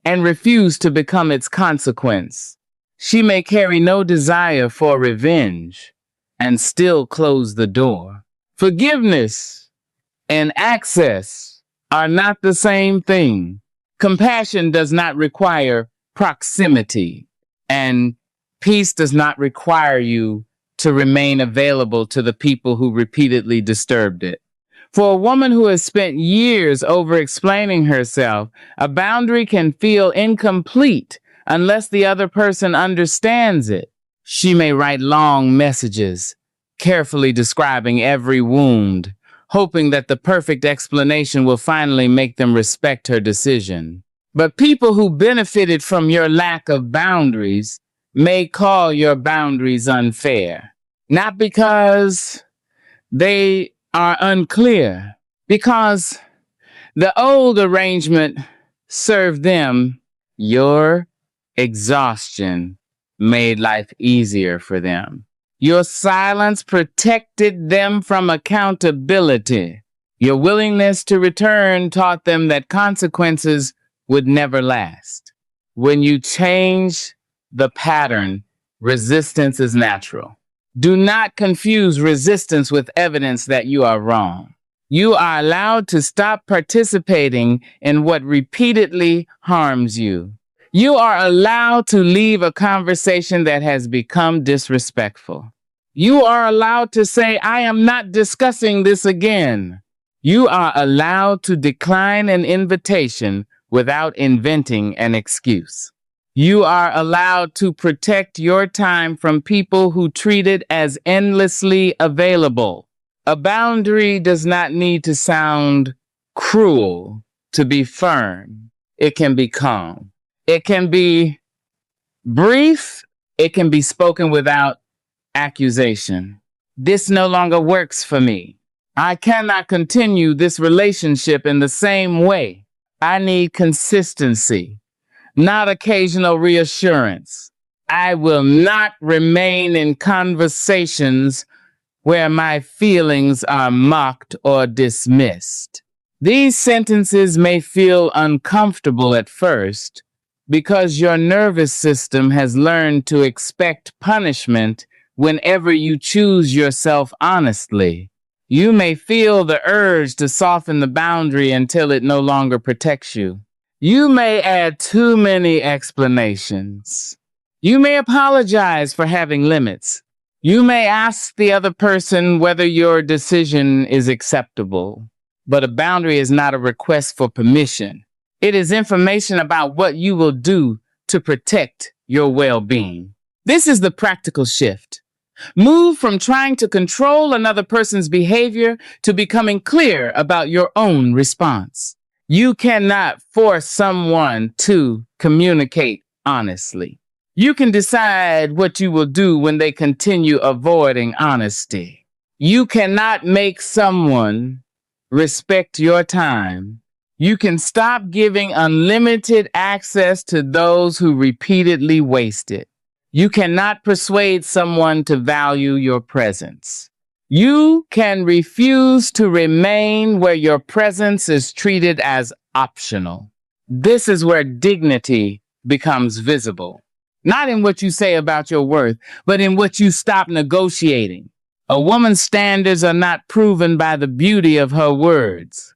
Speaker 1: and refuse to become its consequence. She may carry no desire for revenge and still close the door. Forgiveness and access are not the same thing. Compassion does not require proximity, and peace does not require you to remain available to the people who repeatedly disturbed it. For a woman who has spent years over-explaining herself, a boundary can feel incomplete unless the other person understands it. She may write long messages, carefully describing every wound, hoping that the perfect explanation will finally make them respect her decision. But people who benefited from your lack of boundaries may call your boundaries unfair. Not because they are unclear, because the old arrangement served them. Your exhaustion made life easier for them. Your silence protected them from accountability. Your willingness to return taught them that consequences would never last. When you change the pattern, resistance is natural. Do not confuse resistance with evidence that you are wrong. You are allowed to stop participating in what repeatedly harms you. You are allowed to leave a conversation that has become disrespectful. You are allowed to say, I am not discussing this again. You are allowed to decline an invitation without inventing an excuse. You are allowed to protect your time from people who treat it as endlessly available. A boundary does not need to sound cruel to be firm. It can be calm. It can be brief. It can be spoken without accusation. This no longer works for me. I cannot continue this relationship in the same way. I need consistency, not occasional reassurance. I will not remain in conversations where my feelings are mocked or dismissed. These sentences may feel uncomfortable at first because your nervous system has learned to expect punishment whenever you choose yourself honestly. You may feel the urge to soften the boundary until it no longer protects you. You may add too many explanations. You may apologize for having limits. You may ask the other person whether your decision is acceptable. But a boundary is not a request for permission. It is information about what you will do to protect your well-being. This is the practical shift. Move from trying to control another person's behavior to becoming clear about your own response. You cannot force someone to communicate honestly. You can decide what you will do when they continue avoiding honesty. You cannot make someone respect your time. You can stop giving unlimited access to those who repeatedly waste it. You cannot persuade someone to value your presence. You can refuse to remain where your presence is treated as optional. This is where dignity becomes visible. Not in what you say about your worth, but in what you stop negotiating. A woman's standards are not proven by the beauty of her words.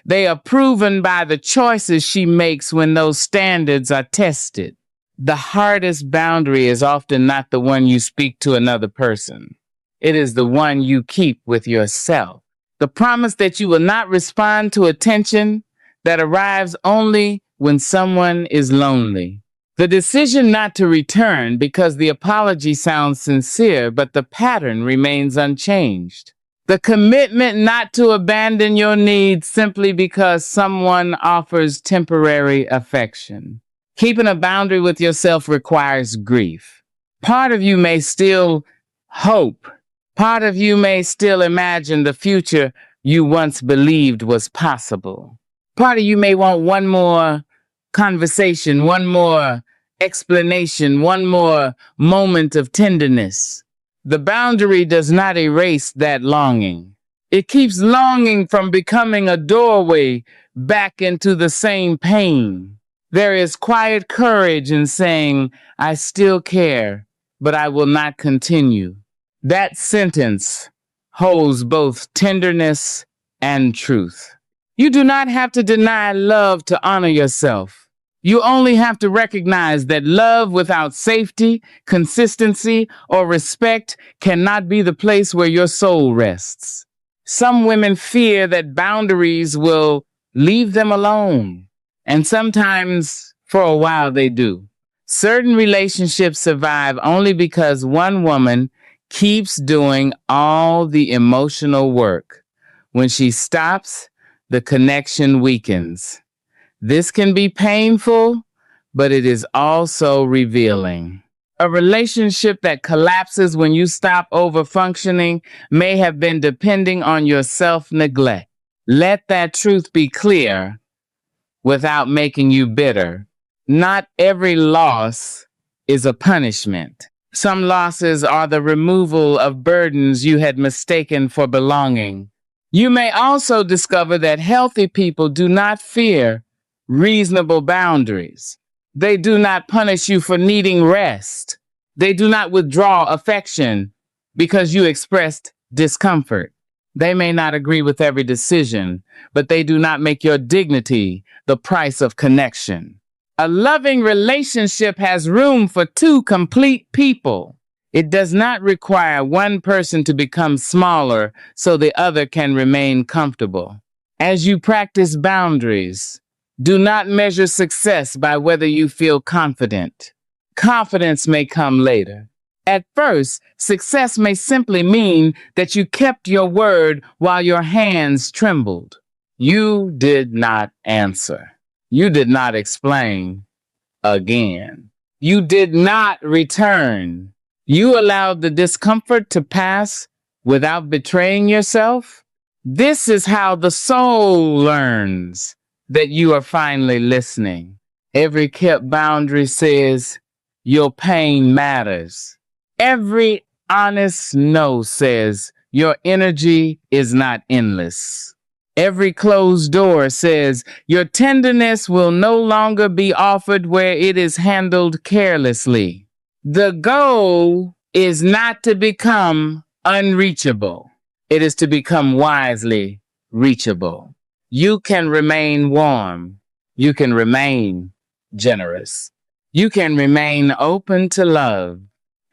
Speaker 1: They are proven by the choices she makes when those standards are tested. The hardest boundary is often not the one you speak to another person. It is the one you keep with yourself. The promise that you will not respond to attention that arrives only when someone is lonely. The decision not to return because the apology sounds sincere, but the pattern remains unchanged. The commitment not to abandon your needs simply because someone offers temporary affection. Keeping a boundary with yourself requires grief. Part of you may still hope. Part of you may still imagine the future you once believed was possible. Part of you may want one more conversation, one more explanation, one more moment of tenderness. The boundary does not erase that longing. It keeps longing from becoming a doorway back into the same pain. There is quiet courage in saying, I still care, but I will not continue. That sentence holds both tenderness and truth. You do not have to deny love to honor yourself. You only have to recognize that love without safety, consistency, or respect cannot be the place where your soul rests. Some women fear that boundaries will leave them alone, and sometimes for a while they do. Certain relationships survive only because one woman keeps doing all the emotional work. When she stops, the connection weakens. This can be painful, but it is also revealing. A relationship that collapses when you stop over-functioning may have been depending on your self-neglect. Let that truth be clear without making you bitter. Not every loss is a punishment. Some losses are the removal of burdens you had mistaken for belonging. You may also discover that healthy people do not fear reasonable boundaries. They do not punish you for needing rest. They do not withdraw affection because you expressed discomfort. They may not agree with every decision, but they do not make your dignity the price of connection. A loving relationship has room for two complete people. It does not require one person to become smaller so the other can remain comfortable. As you practice boundaries, do not measure success by whether you feel confident. Confidence may come later. At first, success may simply mean that you kept your word while your hands trembled. You did not answer. You did not explain again. You did not return. You allowed the discomfort to pass without betraying yourself. This is how the soul learns that you are finally listening. Every kept boundary says your pain matters. Every honest no says your energy is not endless. Every closed door says your tenderness will no longer be offered where it is handled carelessly. The goal is not to become unreachable. It is to become wisely reachable. You can remain warm. You can remain generous. You can remain open to love.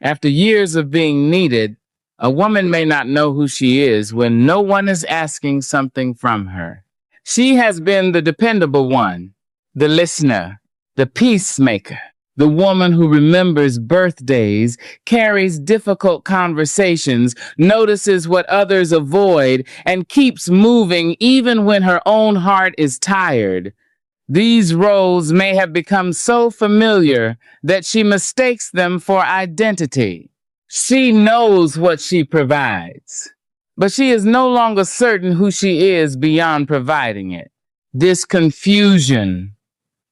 Speaker 1: After years of being needed, a woman may not know who she is when no one is asking something from her. She has been the dependable one, the listener, the peacemaker, the woman who remembers birthdays, carries difficult conversations, notices what others avoid, and keeps moving even when her own heart is tired. These roles may have become so familiar that she mistakes them for identity. She knows what she provides, but she is no longer certain who she is beyond providing it. This confusion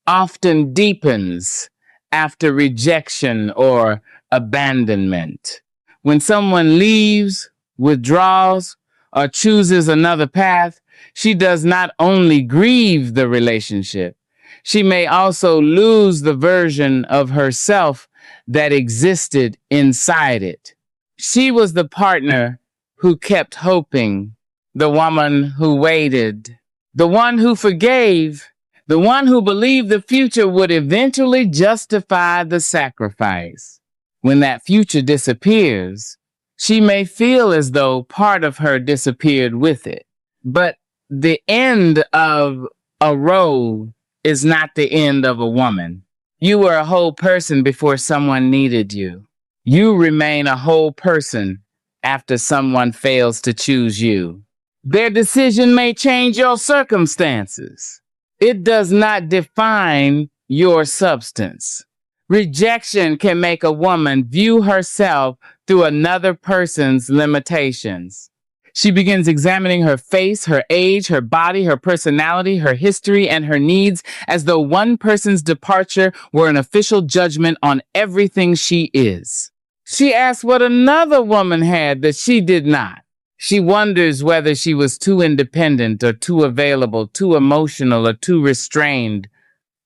Speaker 1: often deepens after rejection or abandonment. When someone leaves, withdraws, or chooses another path, she does not only grieve the relationship, she may also lose the version of herself that existed inside it. She was the partner who kept hoping, the woman who waited, the one who forgave, the one who believed the future would eventually justify the sacrifice. When that future disappears, she may feel as though part of her disappeared with it. But the end of a road is not the end of a woman. You were a whole person before someone needed you. You remain a whole person after someone fails to choose you. Their decision may change your circumstances. It does not define your substance. Rejection can make a woman view herself through another person's limitations. She begins examining her face, her age, her body, her personality, her history, and her needs as though one person's departure were an official judgment on everything she is. She asks what another woman had that she did not. She wonders whether she was too independent or too available, too emotional or too restrained,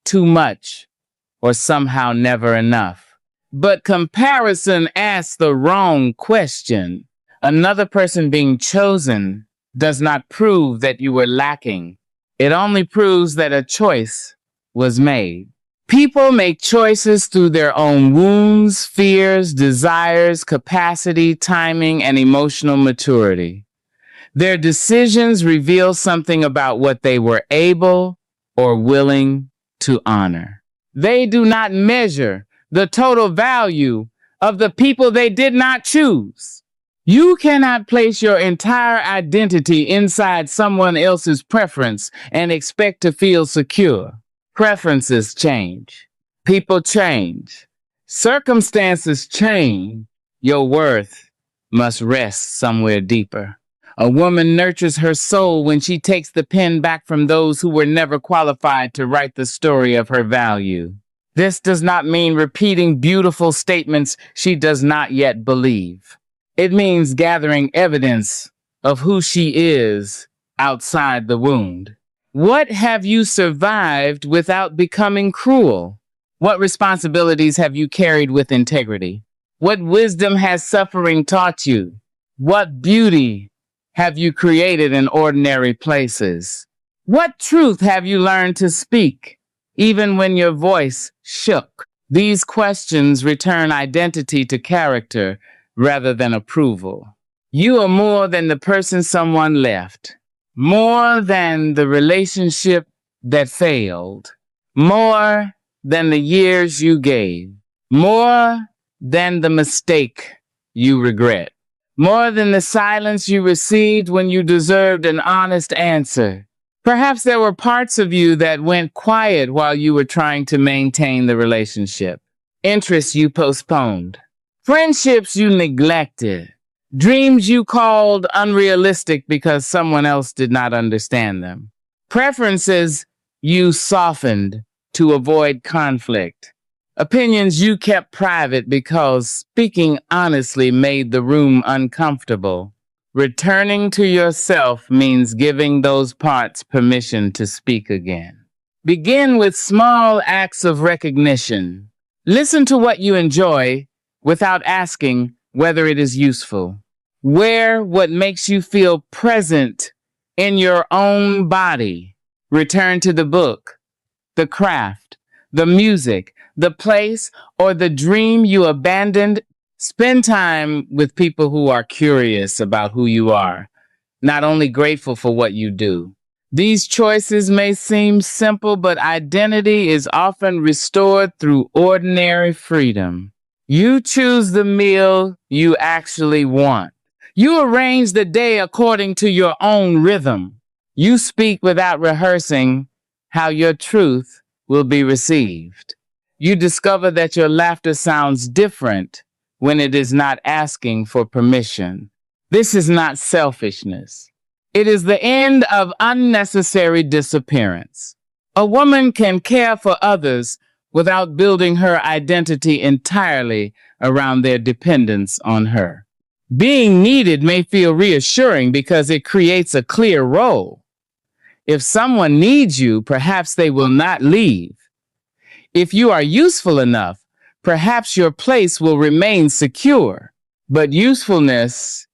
Speaker 1: too much, or somehow never enough. But comparison asks the wrong question. Another person being chosen does not prove that you were lacking. It only proves that a choice was made. People make choices through their own wounds, fears, desires, capacity, timing, and emotional maturity. Their decisions reveal something about what they were able or willing to honor. They do not measure the total value of the people they did not choose. You cannot place your entire identity inside someone else's preference and expect to feel secure. Preferences change. People change. Circumstances change. Your worth must rest somewhere deeper. A woman nurtures her soul when she takes the pen back from those who were never qualified to write the story of her value. This does not mean repeating beautiful statements she does not yet believe. It means gathering evidence of who she is outside the wound. What have you survived without becoming cruel? What responsibilities have you carried with integrity? What wisdom has suffering taught you? What beauty have you created in ordinary places? What truth have you learned to speak, even when your voice shook? These questions return identity to character rather than approval. You are more than the person someone left, more than the relationship that failed, more than the years you gave, more than the mistake you regret, more than the silence you received when you deserved an honest answer. Perhaps there were parts of you that went quiet while you were trying to maintain the relationship, interests you postponed, friendships you neglected, dreams you called unrealistic because someone else did not understand them, preferences you softened to avoid conflict, opinions you kept private because speaking honestly made the room uncomfortable. Returning to yourself means giving those parts permission to speak again. Begin with small acts of recognition. Listen to what you enjoy without asking whether it is useful. Wear what makes you feel present in your own body. Return to the book, the craft, the music, the place, or the dream you abandoned. Spend time with people who are curious about who you are, not only grateful for what you do. These choices may seem simple, but identity is often restored through ordinary freedom. You choose the meal you actually want. You arrange the day according to your own rhythm. You speak without rehearsing how your truth will be received. You discover that your laughter sounds different when it is not asking for permission. This is not selfishness. It is the end of unnecessary disappearance. A woman can care for others without building her identity entirely around their dependence on her. Being needed may feel reassuring because it creates a clear role. If someone needs you, perhaps they will not leave. If you are useful enough, perhaps your place will remain secure. But usefulness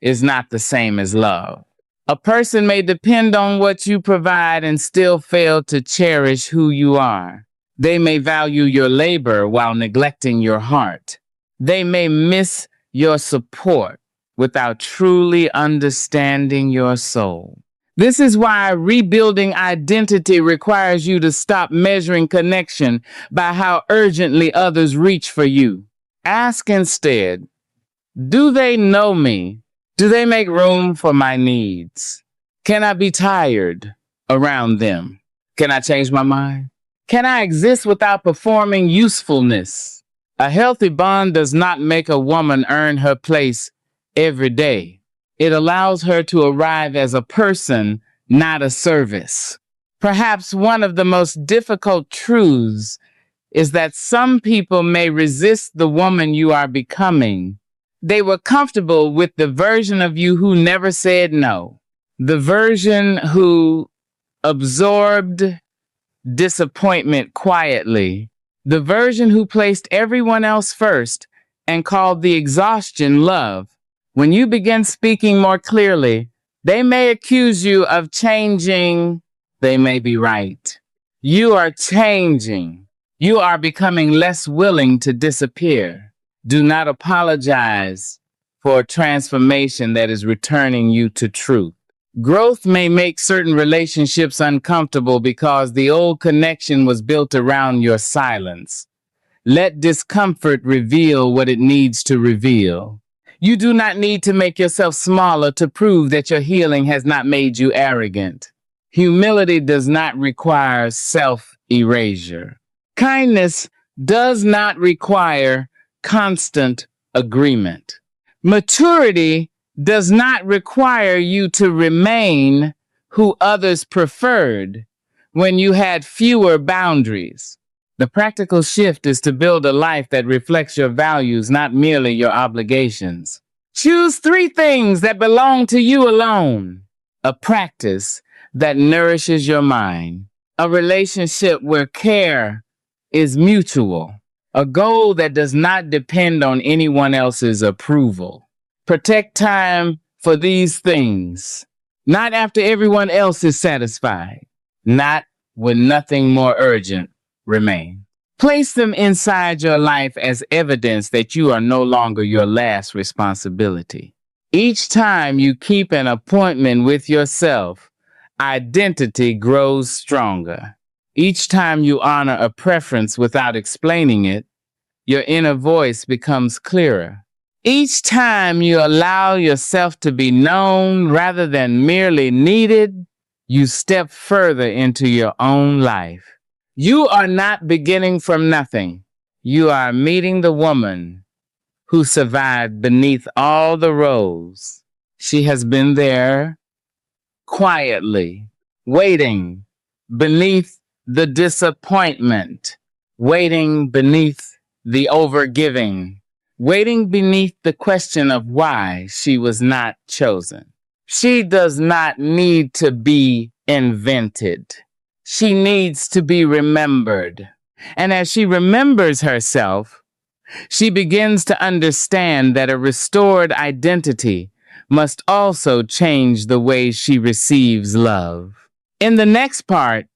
Speaker 1: is not the same as love. A person may depend on what you provide and still fail to cherish who you are. They may value your labor while neglecting your heart. They may miss your support without truly understanding your soul. This is why rebuilding identity requires you to stop measuring connection by how urgently others reach for you. Ask instead, do they know me? Do they make room for my needs? Can I be tired around them? Can I change my mind? Can I exist without performing usefulness? A healthy bond does not make a woman earn her place every day. It allows her to arrive as a person, not a service. Perhaps one of the most difficult truths is that some people may resist the woman you are becoming. They were comfortable with the version of you who never said no, the version who absorbed disappointment quietly, the version who placed everyone else first and called the exhaustion love. When you begin speaking more clearly, they may accuse you of changing. They may be right. You are changing. You are becoming less willing to disappear. Do not apologize for a transformation that is returning you to truth. Growth may make certain relationships uncomfortable because the old connection was built around your silence. Let discomfort reveal what it needs to reveal. You do not need to make yourself smaller to prove that your healing has not made you arrogant. Humility does not require self-erasure. Kindness does not require constant agreement. Maturity does not require you to remain who others preferred when you had fewer boundaries. The practical shift is to build a life that reflects your values, not merely your obligations. Choose 3 things that belong to you alone. A practice that nourishes your mind. A relationship where care is mutual. A goal that does not depend on anyone else's approval. Protect time for these things, not after everyone else is satisfied, not when nothing more urgent remains. Place them inside your life as evidence that you are no longer your last responsibility. Each time you keep an appointment with yourself, identity grows stronger. Each time you honor a preference without explaining it, your inner voice becomes clearer. Each time you allow yourself to be known rather than merely needed, you step further into your own life. You are not beginning from nothing. You are meeting the woman who survived beneath all the rows. She has been there quietly, waiting beneath the disappointment, waiting beneath the overgiving, waiting beneath the question of why she was not chosen. She does not need to be invented. She needs to be remembered. And as she remembers herself, she begins to understand that a restored identity must also change the way she receives love. In the next part,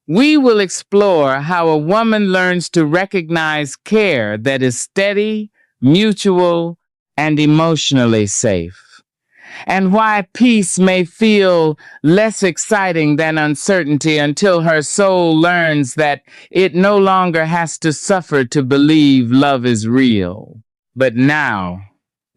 Speaker 1: we will explore how a woman learns to recognize care that is steady, mutual, and emotionally safe, and why peace may feel less exciting than uncertainty until her soul learns that it no longer has to suffer to believe love is real. But now,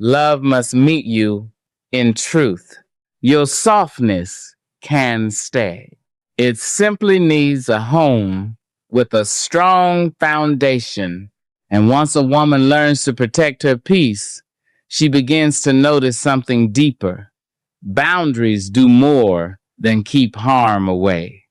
Speaker 1: love must meet you in truth. Your softness can stay. It simply needs a home with a strong foundation. And once a woman learns to protect her peace, she begins to notice something deeper. Boundaries do more than keep harm away.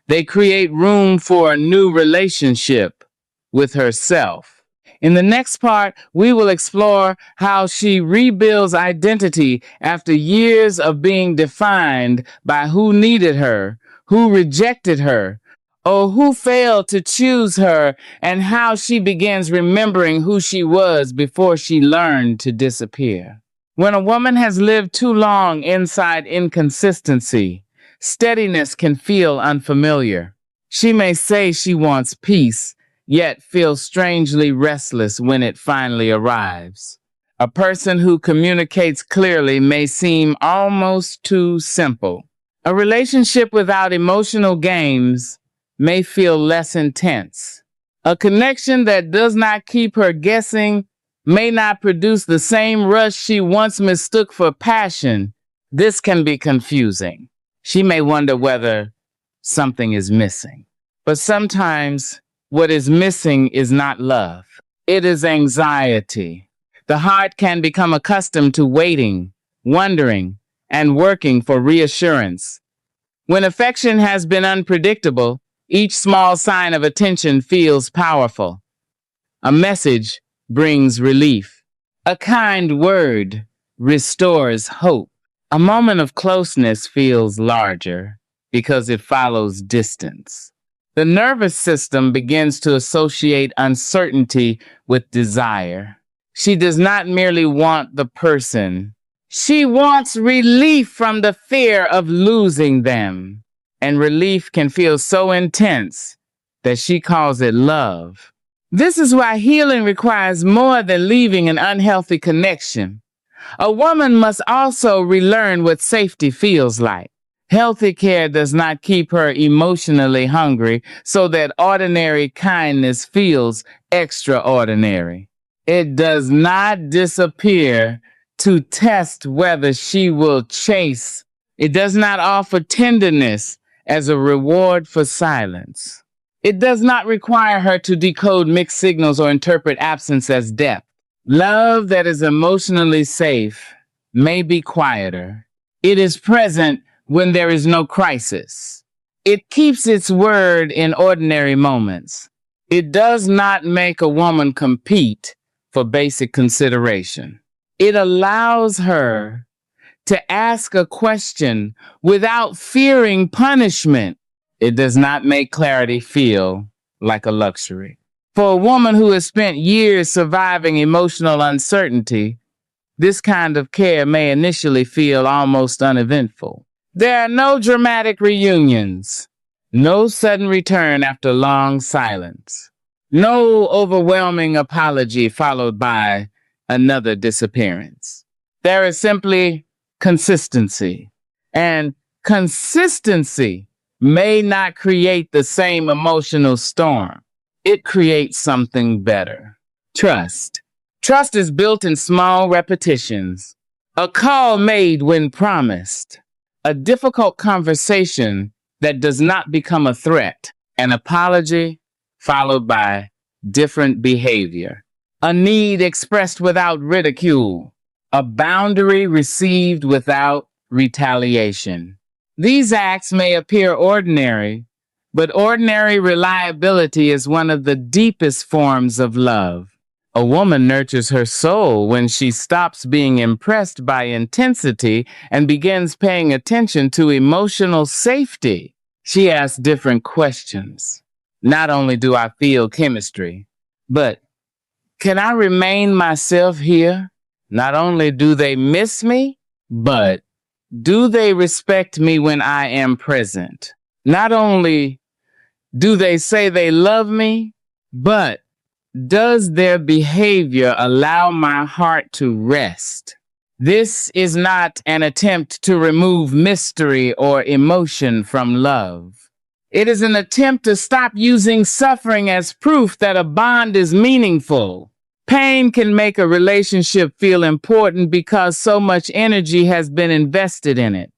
Speaker 1: They create room for a new relationship with herself. In the next part, we will explore how she rebuilds identity after years of being defined by who needed her, who rejected her, or who failed to choose her, and how she begins remembering who she was before she learned to disappear. When a woman has lived too long inside inconsistency, steadiness can feel unfamiliar. She may say she wants peace, yet feel strangely restless when it finally arrives. A person who communicates clearly may seem almost too simple. A relationship without emotional games may feel less intense. A connection that does not keep her guessing may not produce the same rush she once mistook for passion. This can be confusing. She may wonder whether something is missing. But sometimes what is missing is not love. It is anxiety. The heart can become accustomed to waiting, wondering, and working for reassurance. When affection has been unpredictable, each small sign of attention feels powerful. A message brings relief. A kind word restores hope. A moment of closeness feels larger because it follows distance. The nervous system begins to associate uncertainty with desire. She does not merely want the person. She wants relief from the fear of losing them. And relief can feel so intense that she calls it love. This is why healing requires more than leaving an unhealthy connection. A woman must also relearn what safety feels like. Healthy care does not keep her emotionally hungry so that ordinary kindness feels extraordinary. It does not disappear to test whether she will chase. It does not offer tenderness as a reward for silence. It does not require her to decode mixed signals or interpret absence as depth. Love that is emotionally safe may be quieter. It is present when there is no crisis. It keeps its word in ordinary moments. It does not make a woman compete for basic consideration. It allows her to ask a question without fearing punishment. It does not make clarity feel like a luxury. For a woman who has spent years surviving emotional uncertainty, this kind of care may initially feel almost uneventful. There are no dramatic reunions, no sudden return after long silence, no overwhelming apology followed by another disappearance. There is simply consistency. And consistency may not create the same emotional storm. It creates something better. Trust. Trust is built in small repetitions. A call made when promised. A difficult conversation that does not become a threat. An apology followed by different behavior. A need expressed without ridicule. A boundary received without retaliation. These acts may appear ordinary, but ordinary reliability is one of the deepest forms of love. A woman nurtures her soul when she stops being impressed by intensity and begins paying attention to emotional safety. She asks different questions. Not only do I feel chemistry, but can I remain myself here? Not only do they miss me, but do they respect me when I am present? Not only do they say they love me, but does their behavior allow my heart to rest? This is not an attempt to remove mystery or emotion from love. It is an attempt to stop using suffering as proof that a bond is meaningful. Pain can make a relationship feel important because so much energy has been invested in it.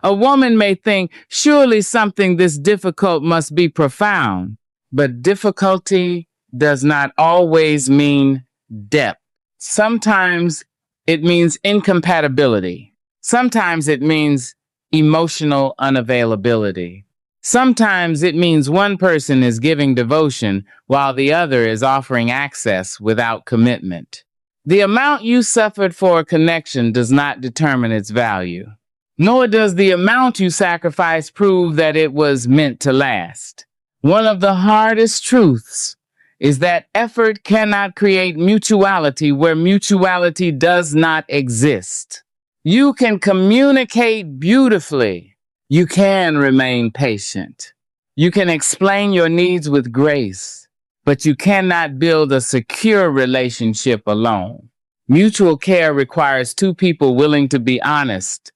Speaker 1: A woman may think, surely something this difficult must be profound, but difficulty does not always mean depth. Sometimes it means incompatibility. Sometimes it means emotional unavailability. Sometimes it means one person is giving devotion while the other is offering access without commitment. The amount you suffered for a connection does not determine its value. Nor does the amount you sacrificed prove that it was meant to last. One of the hardest truths is that effort cannot create mutuality where mutuality does not exist. You can communicate beautifully. You can remain patient. You can explain your needs with grace, but you cannot build a secure relationship alone. Mutual care requires two people willing to be honest,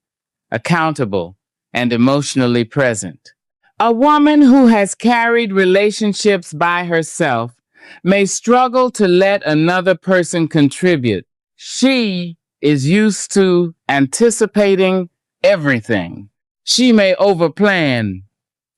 Speaker 1: accountable, and emotionally present. A woman who has carried relationships by herself may struggle to let another person contribute. She is used to anticipating everything. She may overplan,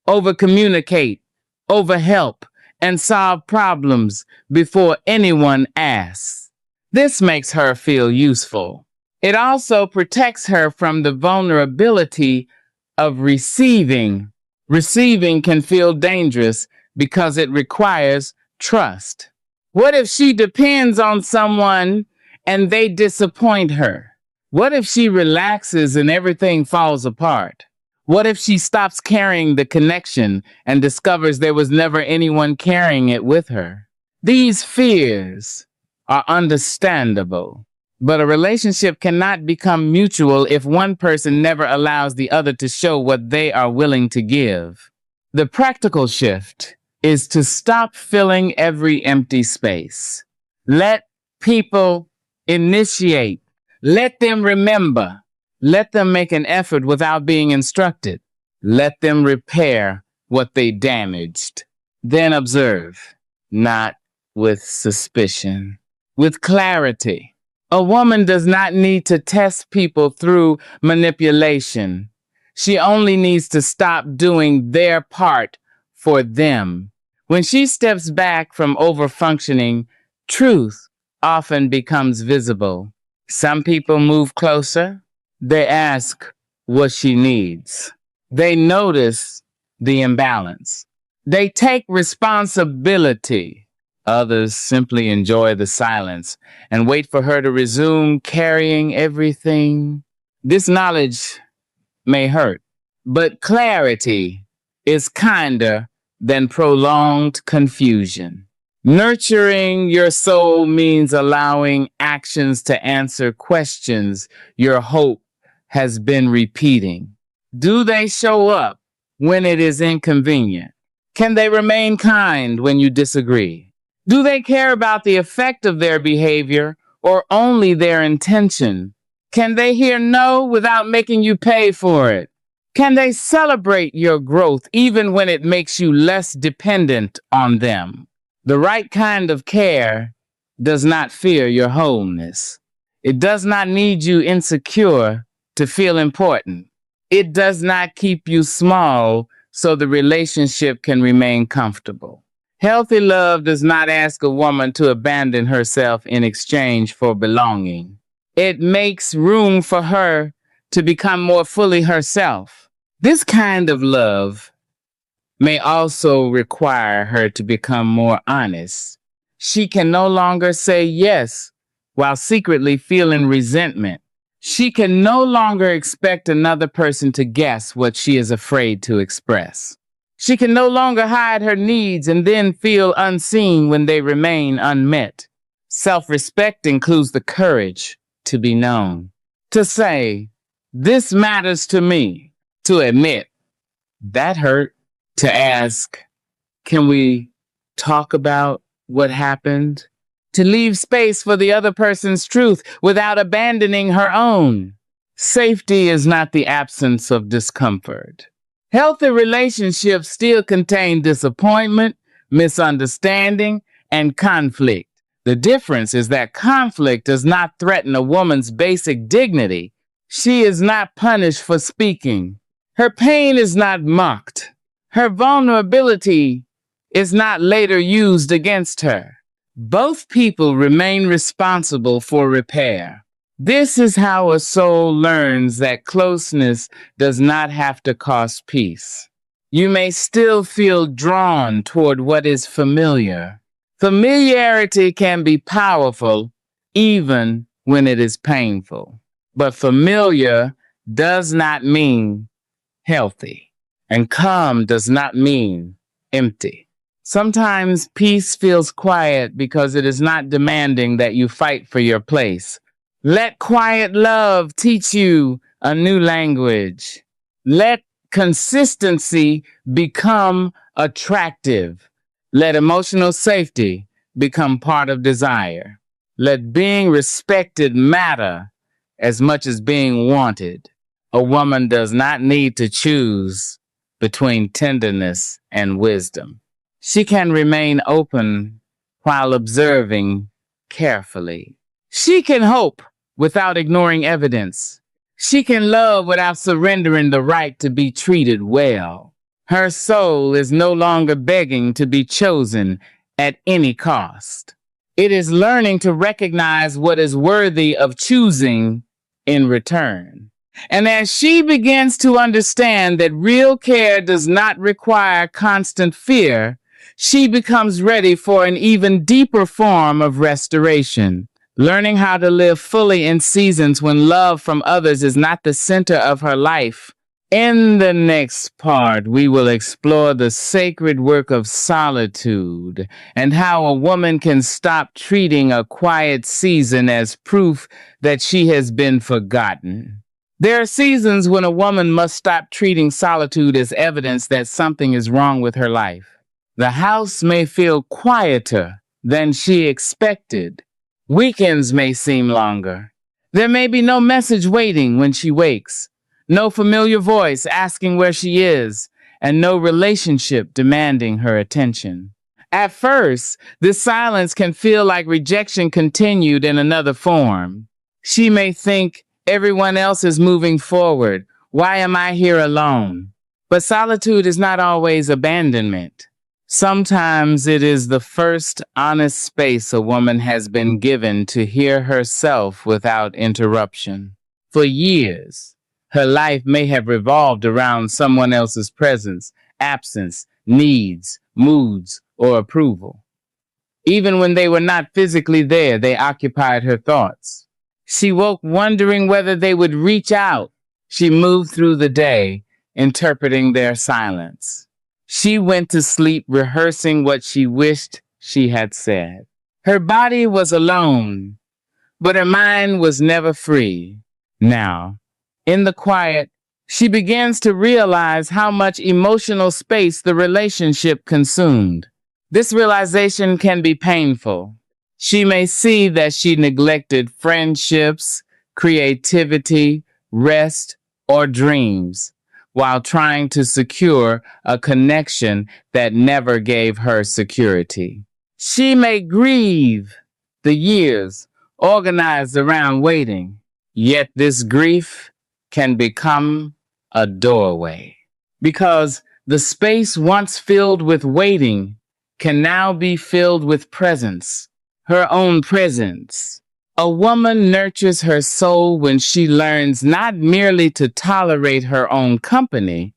Speaker 1: overcommunicate, overhelp, and solve problems before anyone asks. This makes her feel useful. It also protects her from the vulnerability of receiving. Receiving can feel dangerous because it requires trust. What if she depends on someone and they disappoint her? What if she relaxes and everything falls apart? What if she stops carrying the connection and discovers there was never anyone carrying it with her? These fears are understandable, but a relationship cannot become mutual if one person never allows the other to show what they are willing to give. The practical shift is to stop filling every empty space. Let people initiate. Let them remember. Let them make an effort without being instructed. Let them repair what they damaged. Then observe, not with suspicion, with clarity. A woman does not need to test people through manipulation. She only needs to stop doing their part for them. When she steps back from overfunctioning, truth often becomes visible. Some people move closer. They ask what she needs. They notice the imbalance. They take responsibility. Others simply enjoy the silence and wait for her to resume carrying everything. This knowledge may hurt, but clarity is kinder than prolonged confusion. Nurturing your soul means allowing actions to answer questions your hope has been repeating. Do they show up when it is inconvenient? Can they remain kind when you disagree? Do they care about the effect of their behavior or only their intention? Can they hear no without making you pay for it? Can they celebrate your growth even when it makes you less dependent on them? The right kind of care does not fear your wholeness. It does not need you insecure to feel important. It does not keep you small so the relationship can remain comfortable. Healthy love does not ask a woman to abandon herself in exchange for belonging. It makes room for her to become more fully herself. This kind of love may also require her to become more honest. She can no longer say yes while secretly feeling resentment. She can no longer expect another person to guess what she is afraid to express. She can no longer hide her needs and then feel unseen when they remain unmet. Self-respect includes the courage to be known, to say, "This matters to me," to admit, "That hurt," to ask, "Can we talk about what happened?" To leave space for the other person's truth without abandoning her own. Safety is not the absence of discomfort. Healthy relationships still contain disappointment, misunderstanding, and conflict. The difference is that conflict does not threaten a woman's basic dignity. She is not punished for speaking. Her pain is not mocked. Her vulnerability is not later used against her. Both people remain responsible for repair. This is how a soul learns that closeness does not have to cost peace. You may still feel drawn toward what is familiar. Familiarity can be powerful even when it is painful. But familiar does not mean healthy, and calm does not mean empty. Sometimes peace feels quiet because it is not demanding that you fight for your place. Let quiet love teach you a new language. Let consistency become attractive. Let emotional safety become part of desire. Let being respected matter as much as being wanted. A woman does not need to choose between tenderness and wisdom. She can remain open while observing carefully. She can hope without ignoring evidence. She can love without surrendering the right to be treated well. Her soul is no longer begging to be chosen at any cost. It is learning to recognize what is worthy of choosing in return. And as she begins to understand that real care does not require constant fear, she becomes ready for an even deeper form of restoration. Learning how to live fully in seasons when love from others is not the center of her life. In the next part, we will explore the sacred work of solitude and how a woman can stop treating a quiet season as proof that she has been forgotten. There are seasons when a woman must stop treating solitude as evidence that something is wrong with her life. The house may feel quieter than she expected. Weekends may seem longer. There may be no message waiting when she wakes, no familiar voice asking where she is, and no relationship demanding her attention. At first, this silence can feel like rejection continued in another form. She may think, everyone else is moving forward. Why am I here alone? But solitude is not always abandonment. Sometimes it is the first honest space a woman has been given to hear herself without interruption. For years, her life may have revolved around someone else's presence, absence, needs, moods, or approval. Even when they were not physically there, they occupied her thoughts. She woke wondering whether they would reach out. She moved through the day, interpreting their silence. She went to sleep rehearsing what she wished she had said. Her body was alone, but her mind was never free. Now, in the quiet, she begins to realize how much emotional space the relationship consumed. This realization can be painful. She may see that she neglected friendships, creativity, rest, or dreams while trying to secure a connection that never gave her security. She may grieve the years organized around waiting, yet this grief can become a doorway because the space once filled with waiting can now be filled with presence, her own presence. A woman nurtures her soul when she learns not merely to tolerate her own company,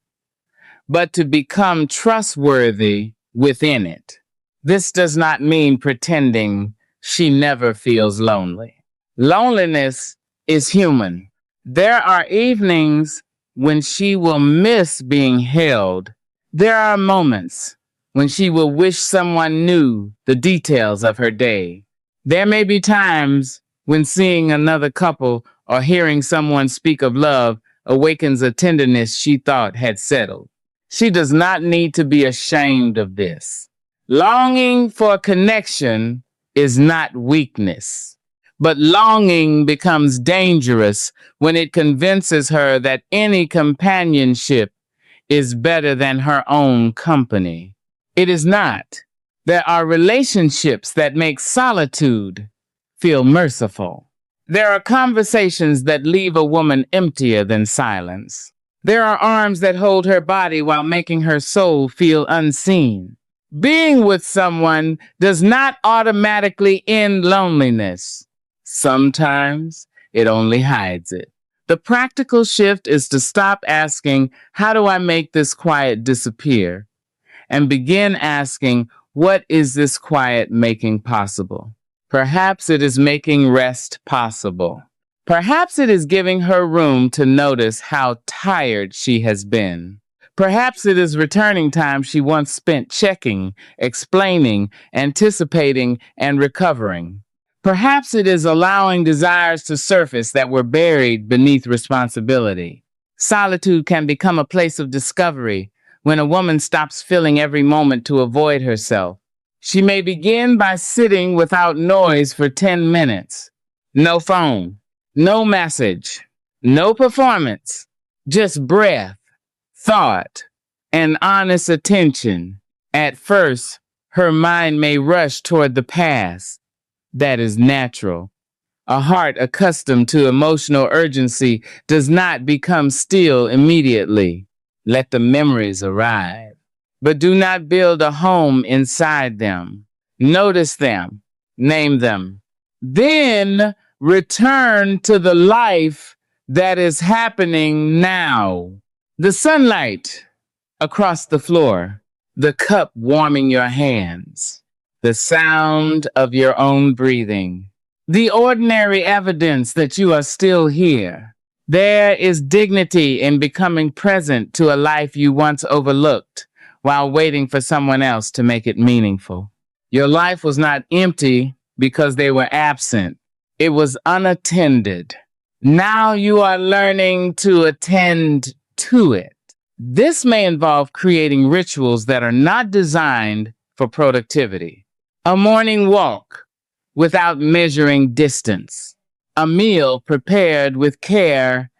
Speaker 1: but to become trustworthy within it. This does not mean pretending she never feels lonely. Loneliness is human. There are evenings when she will miss being held. There are moments when she will wish someone knew the details of her day. There may be times when seeing another couple or hearing someone speak of love awakens a tenderness she thought had settled. She does not need to be ashamed of this. Longing for connection is not weakness, but longing becomes dangerous when it convinces her that any companionship is better than her own company. It is not. There are relationships that make solitude feel merciful. There are conversations that leave a woman emptier than silence. There are arms that hold her body while making her soul feel unseen. Being with someone does not automatically end loneliness. Sometimes it only hides it. The practical shift is to stop asking, how do I make this quiet disappear? And begin asking, what is this quiet making possible? Perhaps it is making rest possible. Perhaps it is giving her room to notice how tired she has been. Perhaps it is returning time she once spent checking, explaining, anticipating, and recovering. Perhaps it is allowing desires to surface that were buried beneath responsibility. Solitude can become a place of discovery when a woman stops filling every moment to avoid herself. She may begin by sitting without noise for 10 minutes. No phone, no message, no performance, just breath, thought, and honest attention. At first, her mind may rush toward the past. That is natural. A heart accustomed to emotional urgency does not become still immediately. Let the memories arrive, but do not build a home inside them. Notice them, name them. Then return to the life that is happening now. The sunlight across the floor, the cup warming your hands, the sound of your own breathing, the ordinary evidence that you are still here. There is dignity in becoming present to a life you once overlooked while waiting for someone else to make it meaningful. Your life was not empty because they were absent. It was unattended. Now you are learning to attend to it. This may involve creating rituals that are not designed for productivity. A morning walk without measuring distance. A meal prepared with care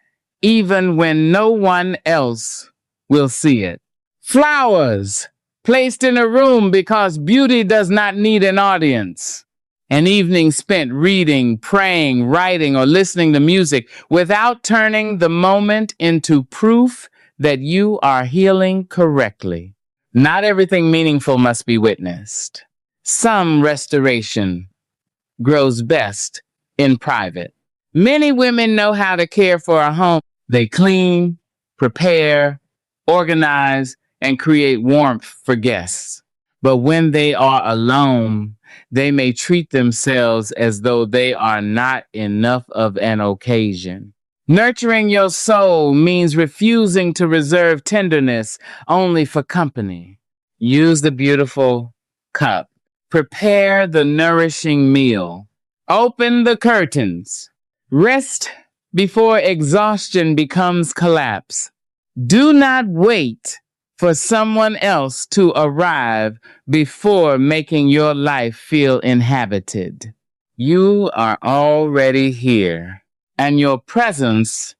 Speaker 1: even when no one else will see it. Flowers placed in a room because beauty does not need an audience. An evening spent reading, praying, writing, or listening to music without turning the moment into proof that you are healing correctly. Not everything meaningful must be witnessed. Some restoration grows best in private. Many women know how to care for a home. They clean, prepare, organize, and create warmth for guests. But when they are alone, they may treat themselves as though they are not enough of an occasion. Nurturing your soul means refusing to reserve tenderness only for company. Use the beautiful cup. Prepare the nourishing meal. Open the curtains. Rest before exhaustion becomes collapse. Do not wait for someone else to arrive before making your life feel inhabited. You are already here, and your presence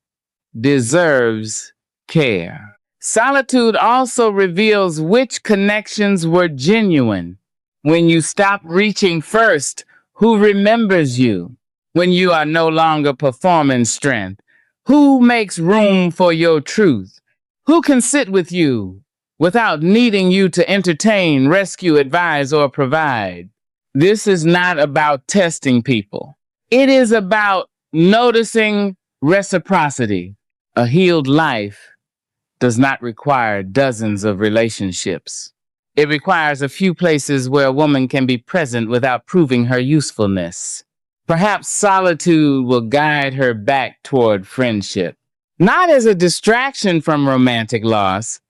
Speaker 1: deserves care. Solitude also reveals which connections were genuine. When you stop reaching first, who remembers you? When you are no longer performing strength, who makes room for your truth? Who can sit with you without needing you to entertain, rescue, advise, or provide? This is not about testing people. It is about noticing reciprocity. A healed life does not require dozens of relationships. It requires a few places where a woman can be present without proving her usefulness. Perhaps solitude will guide her back toward friendship, not as a distraction from romantic loss,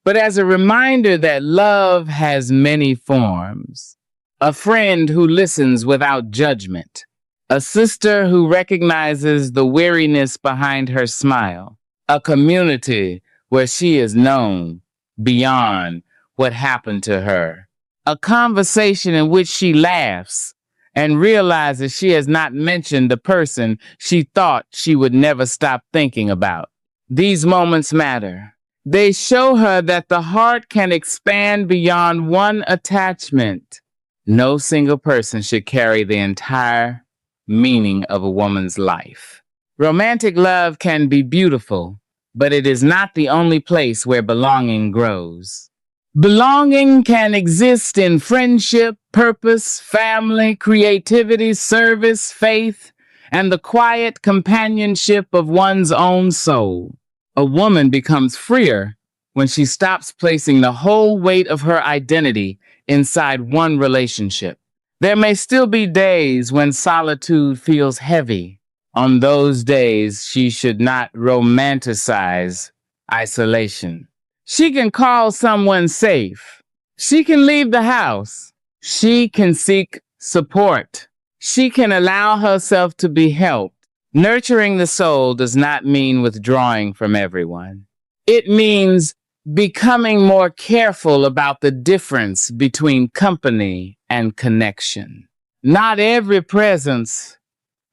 Speaker 1: but as a reminder that love has many forms. A friend who listens without judgment. A sister who recognizes the weariness behind her smile. A community where she is known beyond what happened to her. A conversation in which she laughs and realizes she has not mentioned the person she thought she would never stop thinking about. These moments matter. They show her that the heart can expand beyond one attachment. No single person should carry the entire meaning of a woman's life. Romantic love can be beautiful, but it is not the only place where belonging grows. Belonging can exist in friendship, purpose, family, creativity, service, faith, and the quiet companionship of one's own soul. A woman becomes freer when she stops placing the whole weight of her identity inside one relationship. There may still be days when solitude feels heavy. On those days, she should not romanticize isolation. She can call someone safe. She can leave the house. She can seek support. She can allow herself to be helped. Nurturing the soul does not mean withdrawing from everyone. It means becoming more careful about the difference between company and connection. Not every presence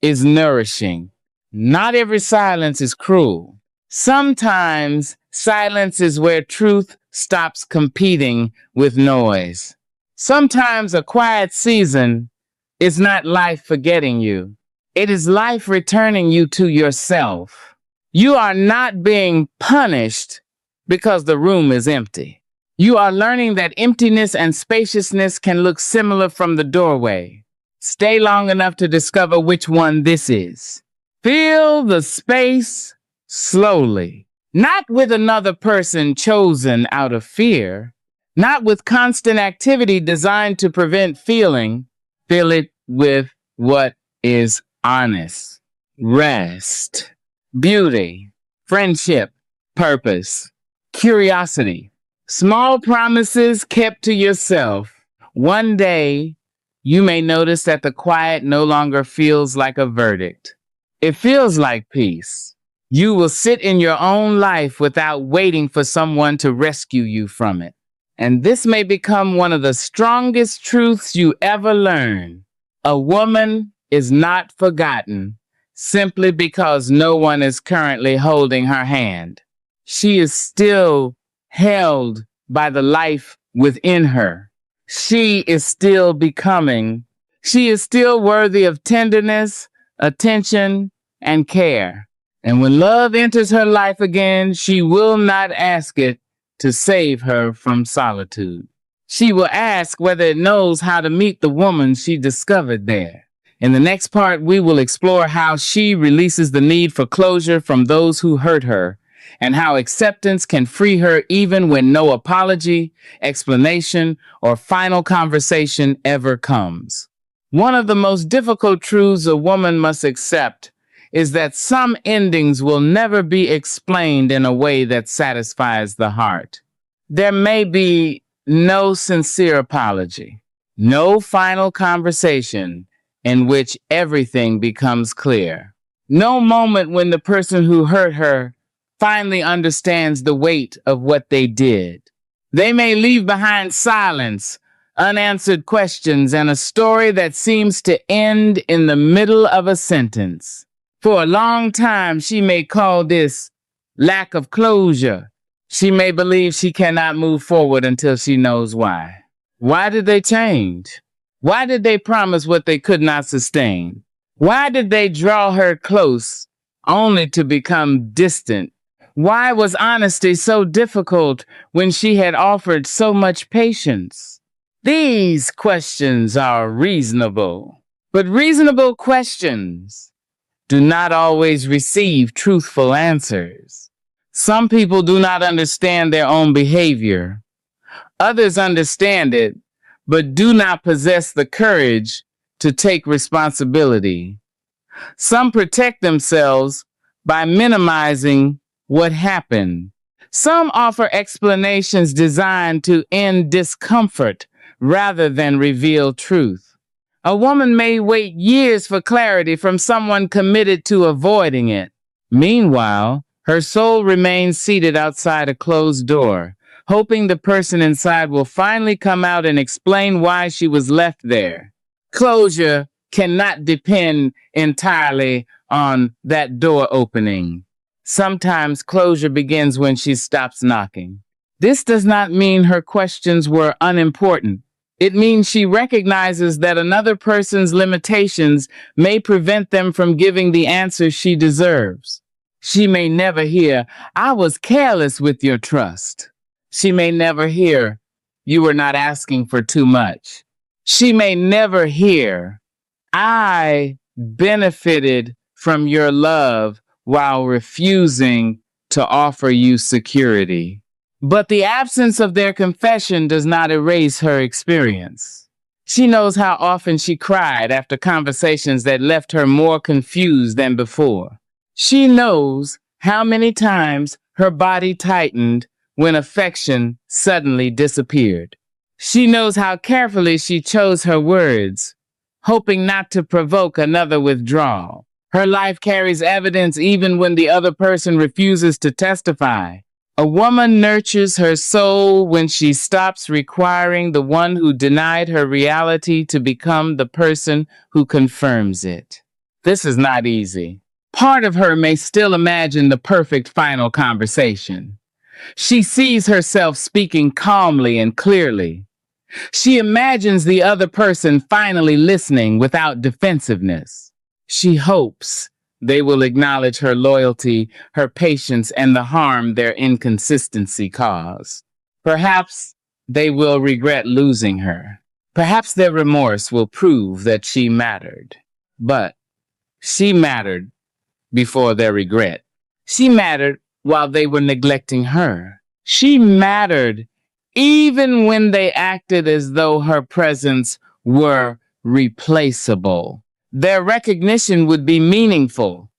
Speaker 1: is nourishing. Not every silence is cruel. Sometimes silence is where truth stops competing with noise. Sometimes a quiet season is not life forgetting you. It is life returning you to yourself. You are not being punished because the room is empty. You are learning that emptiness and spaciousness can look similar from the doorway. Stay long enough to discover which one this is. Fill the space slowly, not with another person chosen out of fear, not with constant activity designed to prevent feeling. Fill it with what is honest, rest, beauty, friendship, purpose, curiosity, small promises kept to yourself. One day, you may notice that the quiet no longer feels like a verdict. It feels like peace. You will sit in your own life without waiting for someone to rescue you from it. And this may become one of the strongest truths you ever learn. A woman is not forgotten simply because no one is currently holding her hand. She is still held by the life within her. She is still becoming. She is still worthy of tenderness, attention, and care. And when love enters her life again, she will not ask it to save her from solitude. She will ask whether it knows how to meet the woman she discovered there. In the next part, we will explore how she releases the need for closure from those who hurt her, and how acceptance can free her even when no apology, explanation, or final conversation ever comes. One of the most difficult truths a woman must accept is that some endings will never be explained in a way that satisfies the heart. There may be no sincere apology, no final conversation in which everything becomes clear, no moment when the person who hurt her finally understands the weight of what they did. They may leave behind silence, unanswered questions, and a story that seems to end in the middle of a sentence. For a long time, she may call this lack of closure. She may believe she cannot move forward until she knows why. Why did they change? Why did they promise what they could not sustain? Why did they draw her close only to become distant? Why was honesty so difficult when she had offered so much patience? These questions are reasonable, but reasonable questions do not always receive truthful answers. Some people do not understand their own behavior. Others understand it, but do not possess the courage to take responsibility. Some protect themselves by minimizing what happened. Some offer explanations designed to end discomfort rather than reveal truth. A woman may wait years for clarity from someone committed to avoiding it. Meanwhile, her soul remains seated outside a closed door, hoping the person inside will finally come out and explain why she was left there. Closure cannot depend entirely on that door opening. Sometimes closure begins when she stops knocking. This does not mean her questions were unimportant. It means she recognizes that another person's limitations may prevent them from giving the answers she deserves. She may never hear, "I was careless with your trust." She may never hear, "You were not asking for too much." She may never hear, "I benefited from your love while refusing to offer you security." But the absence of their confession does not erase her experience. She knows how often she cried after conversations that left her more confused than before. She knows how many times her body tightened when affection suddenly disappeared. She knows how carefully she chose her words, hoping not to provoke another withdrawal. Her life carries evidence even when the other person refuses to testify. A woman nurtures her soul when she stops requiring the one who denied her reality to become the person who confirms it. This is not easy. Part of her may still imagine the perfect final conversation. She sees herself speaking calmly and clearly. She imagines the other person finally listening without defensiveness. She hopes they will acknowledge her loyalty, her patience, and the harm their inconsistency caused. Perhaps they will regret losing her. Perhaps their remorse will prove that she mattered. But she mattered before their regret. She mattered while they were neglecting her. She mattered even when they acted as though her presence were replaceable. Their recognition would be meaningful,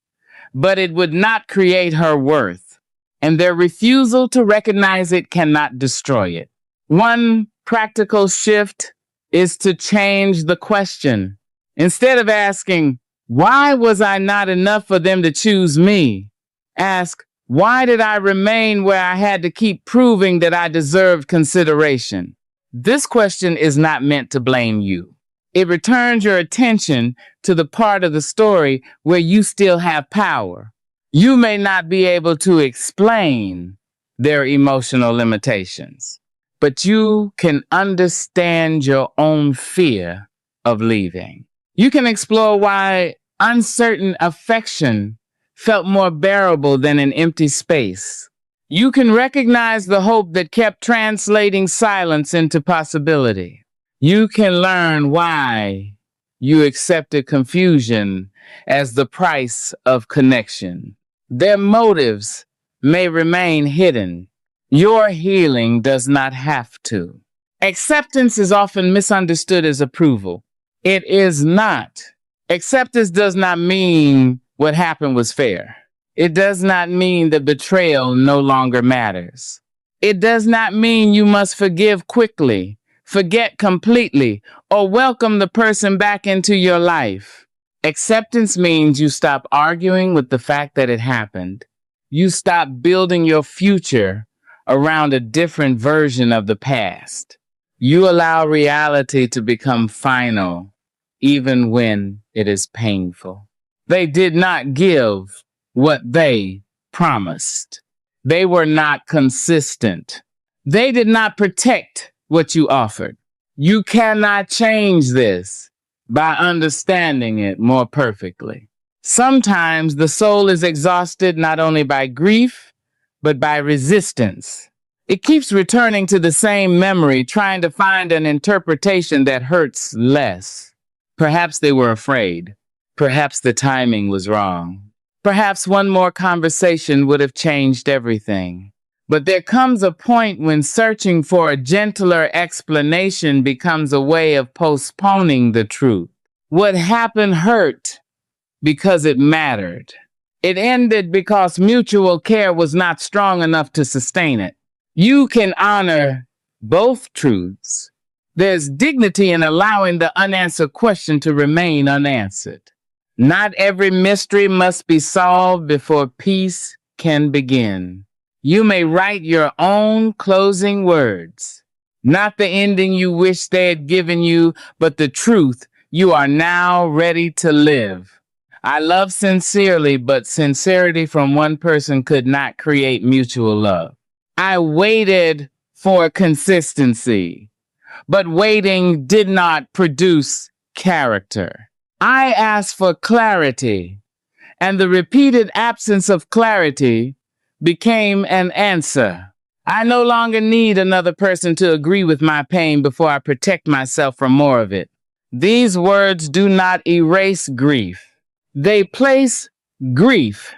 Speaker 1: but it would not create her worth, and their refusal to recognize it cannot destroy it. One practical shift is to change the question. Instead of asking, "Why was I not enough for them to choose me?" ask, "Why did I remain where I had to keep proving that I deserved consideration?" This question is not meant to blame you. It returns your attention to the part of the story where you still have power. You may not be able to explain their emotional limitations, but you can understand your own fear of leaving. You can explore why uncertain affection felt more bearable than an empty space. You can recognize the hope that kept translating silence into possibility. You can learn why you accepted confusion as the price of connection. Their motives may remain hidden. Your healing does not have to. Acceptance is often misunderstood as approval. It is not. Acceptance does not mean what happened was fair. It does not mean that betrayal no longer matters. It does not mean you must forgive quickly, forget completely, or welcome the person back into your life. Acceptance means you stop arguing with the fact that it happened. You stop building your future around a different version of the past. You allow reality to become final, even when it is painful. They did not give what they promised. They were not consistent. They did not protect what you offered. You cannot change this by understanding it more perfectly. Sometimes the soul is exhausted not only by grief, but by resistance. It keeps returning to the same memory, trying to find an interpretation that hurts less. Perhaps they were afraid. Perhaps the timing was wrong. Perhaps one more conversation would have changed everything. But there comes a point when searching for a gentler explanation becomes a way of postponing the truth. What happened hurt because it mattered. It ended because mutual care was not strong enough to sustain it. You can honor both truths. There's dignity in allowing the unanswered question to remain unanswered. Not every mystery must be solved before peace can begin. You may write your own closing words, not the ending you wish they had given you, but the truth you are now ready to live. I love sincerely, but sincerity from one person could not create mutual love. I waited for consistency, but waiting did not produce character. I asked for clarity, and the repeated absence of clarity became an answer. I no longer need another person to agree with my pain before I protect myself from more of it. These words do not erase grief. They place grief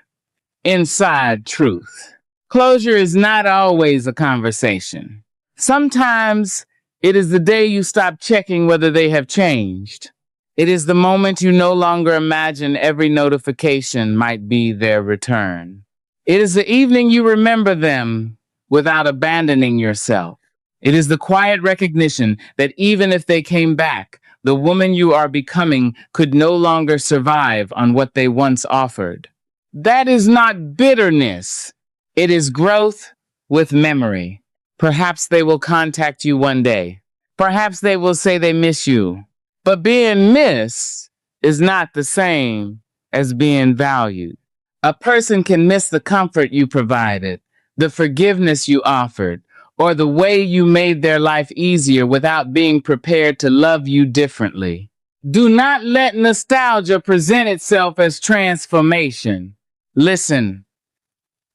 Speaker 1: inside truth. Closure is not always a conversation. Sometimes it is the day you stop checking whether they have changed. It is the moment you no longer imagine every notification might be their return. It is the evening you remember them without abandoning yourself. It is the quiet recognition that even if they came back, the woman you are becoming could no longer survive on what they once offered. That is not bitterness. It is growth with memory. Perhaps they will contact you one day. Perhaps they will say they miss you. But being missed is not the same as being valued. A person can miss the comfort you provided, the forgiveness you offered, or the way you made their life easier without being prepared to love you differently. Do not let nostalgia present itself as transformation. Listen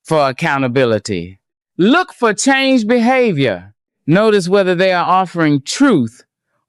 Speaker 1: for accountability. Look for changed behavior. Notice whether they are offering truth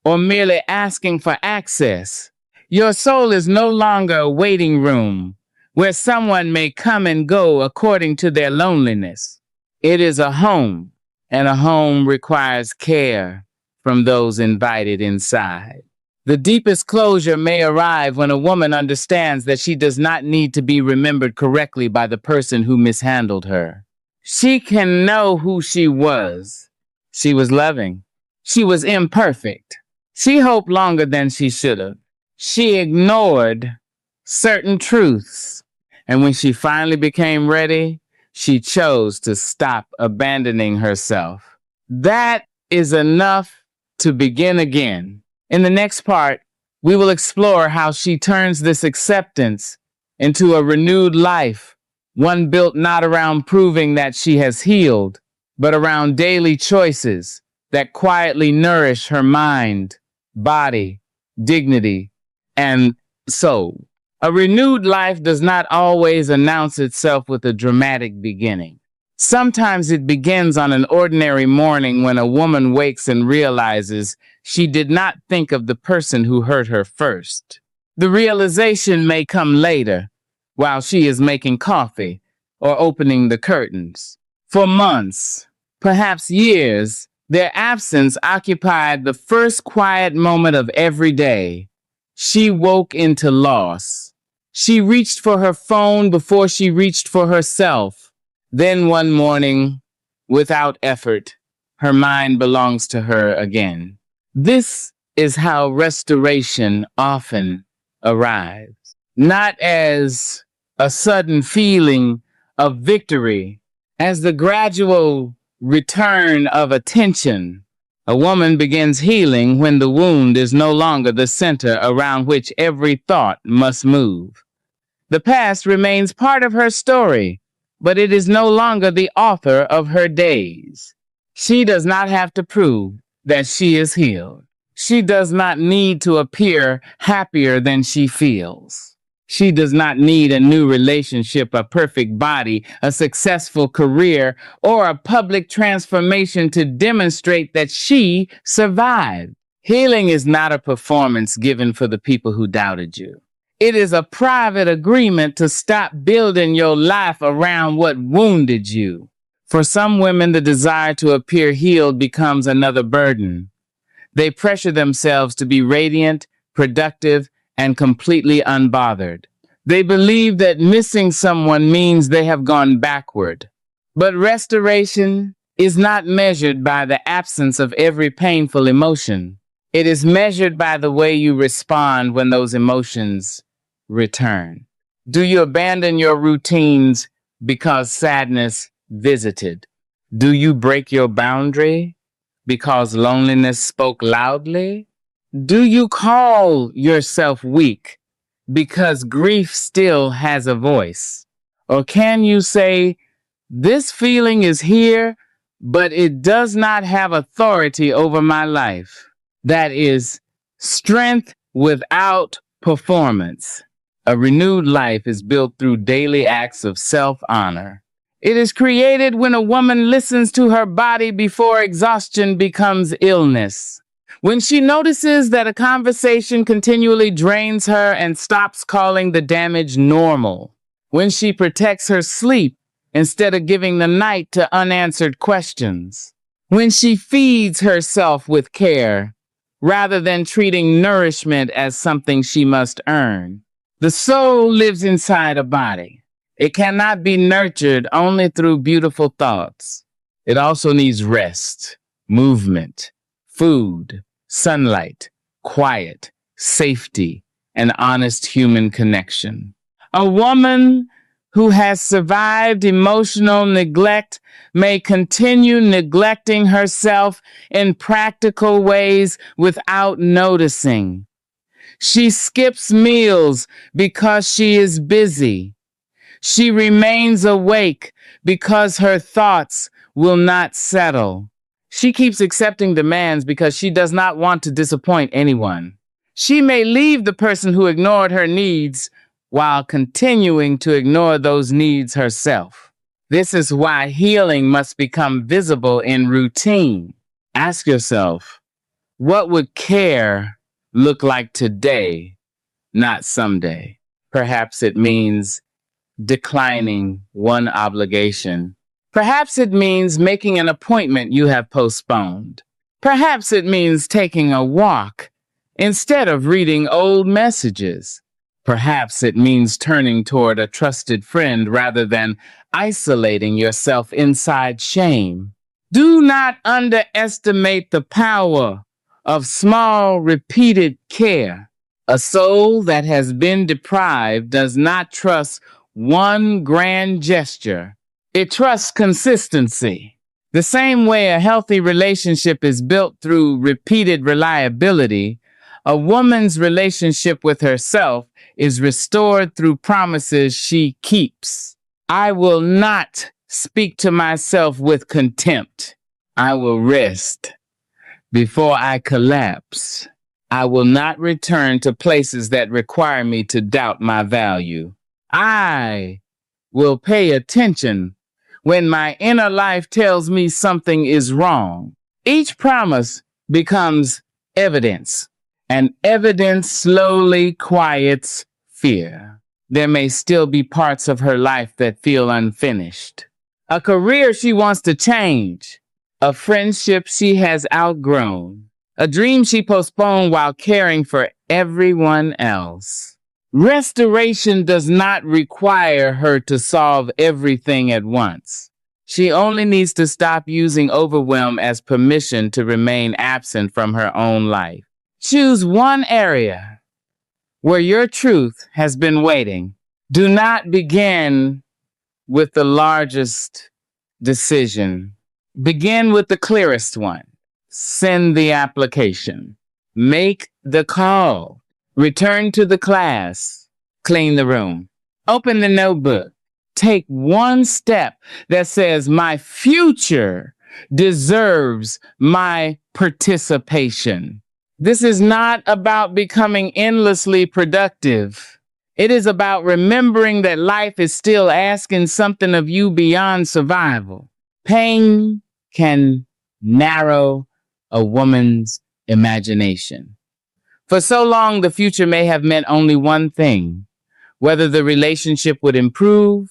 Speaker 1: or merely asking for access. Your soul is no longer a waiting room where someone may come and go according to their loneliness. It is a home, and a home requires care from those invited inside. The deepest closure may arrive when a woman understands that she does not need to be remembered correctly by the person who mishandled her. She can know who she was. She was loving. She was imperfect. She hoped longer than she should have. She ignored certain truths. And when she finally became ready, she chose to stop abandoning herself. That is enough to begin again. In the next part, we will explore how she turns this acceptance into a renewed life, one built not around proving that she has healed, but around daily choices that quietly nourish her mind, body, dignity, and soul. A renewed life does not always announce itself with a dramatic beginning. Sometimes it begins on an ordinary morning when a woman wakes and realizes she did not think of the person who hurt her first. The realization may come later, while she is making coffee or opening the curtains. For months, perhaps years, their absence occupied the first quiet moment of every day. She woke into loss. She reached for her phone before she reached for herself. Then one morning, without effort, her mind belongs to her again. This is how restoration often arrives. Not as a sudden feeling of victory, as the gradual return of attention. A woman begins healing when the wound is no longer the center around which every thought must move. The past remains part of her story, but it is no longer the author of her days. She does not have to prove that she is healed. She does not need to appear happier than she feels. She does not need a new relationship, a perfect body, a successful career, or a public transformation to demonstrate that she survived. Healing is not a performance given for the people who doubted you. It is a private agreement to stop building your life around what wounded you. For some women, the desire to appear healed becomes another burden. They pressure themselves to be radiant, productive, and completely unbothered. They believe that missing someone means they have gone backward. But restoration is not measured by the absence of every painful emotion. It is measured by the way you respond when those emotions return. Do you abandon your routines because sadness visited? Do you break your boundary because loneliness spoke loudly? Do you call yourself weak because grief still has a voice? Or can you say, this feeling is here, but it does not have authority over my life? That is strength without performance. A renewed life is built through daily acts of self-honor. It is created when a woman listens to her body before exhaustion becomes illness. When she notices that a conversation continually drains her and stops calling the damage normal. When she protects her sleep instead of giving the night to unanswered questions. When she feeds herself with care rather than treating nourishment as something she must earn. The soul lives inside a body. It cannot be nurtured only through beautiful thoughts. It also needs rest, movement, food, sunlight, quiet, safety, and honest human connection. A woman who has survived emotional neglect may continue neglecting herself in practical ways without noticing. She skips meals because she is busy. She remains awake because her thoughts will not settle. She keeps accepting demands because she does not want to disappoint anyone. She may leave the person who ignored her needs while continuing to ignore those needs herself. This is why healing must become visible in routine. Ask yourself, what would care look like today, not someday? Perhaps it means declining one obligation. Perhaps it means making an appointment you have postponed. Perhaps it means taking a walk instead of reading old messages. Perhaps it means turning toward a trusted friend rather than isolating yourself inside shame. Do not underestimate the power of small, repeated care. A soul that has been deprived does not trust one grand gesture. It trusts consistency. The same way a healthy relationship is built through repeated reliability, a woman's relationship with herself is restored through promises she keeps. I will not speak to myself with contempt. I will rest before I collapse. I will not return to places that require me to doubt my value. I will pay attention when my inner life tells me something is wrong. Each promise becomes evidence, and evidence slowly quiets fear. There may still be parts of her life that feel unfinished. A career she wants to change, a friendship she has outgrown, a dream she postponed while caring for everyone else. Restoration does not require her to solve everything at once. She only needs to stop using overwhelm as permission to remain absent from her own life. Choose one area where your truth has been waiting. Do not begin with the largest decision. Begin with the clearest one. Send the application. Make the call. Return to the class. Clean the room. Open the notebook. Take one step that says, my future deserves my participation. This is not about becoming endlessly productive. It is about remembering that life is still asking something of you beyond survival. Pain can narrow a woman's imagination. For so long, the future may have meant only one thing: whether the relationship would improve,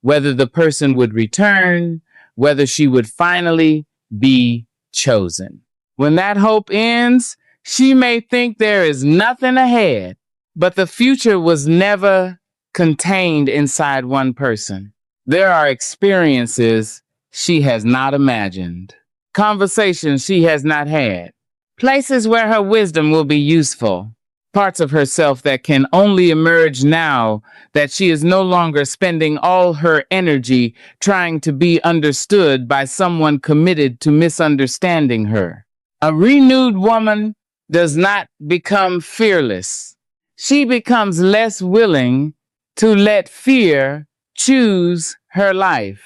Speaker 1: whether the person would return, whether she would finally be chosen. When that hope ends, she may think there is nothing ahead, but the future was never contained inside one person. There are experiences she has not imagined, conversations she has not had, places where her wisdom will be useful, parts of herself that can only emerge now that she is no longer spending all her energy trying to be understood by someone committed to misunderstanding her. A renewed woman does not become fearless. She becomes less willing to let fear choose her life.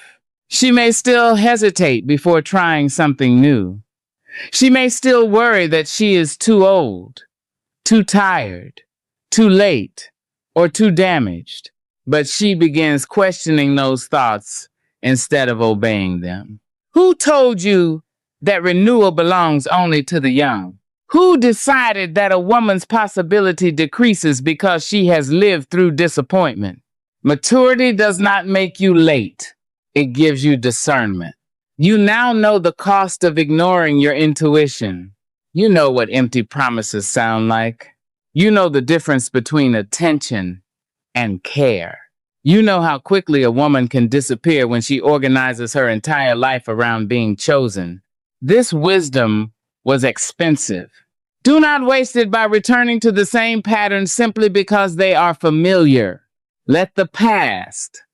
Speaker 1: She may still hesitate before trying something new. She may still worry that she is too old, too tired, too late, or too damaged, but she begins questioning those thoughts instead of obeying them. Who told you that renewal belongs only to the young? Who decided that a woman's possibility decreases because she has lived through disappointment? Maturity does not make you late. It gives you discernment. You now know the cost of ignoring your intuition. You know what empty promises sound like. You know the difference between attention and care. You know how quickly a woman can disappear when she organizes her entire life around being chosen. This wisdom was expensive. Do not waste it by returning to the same patterns simply because they are familiar. Let the past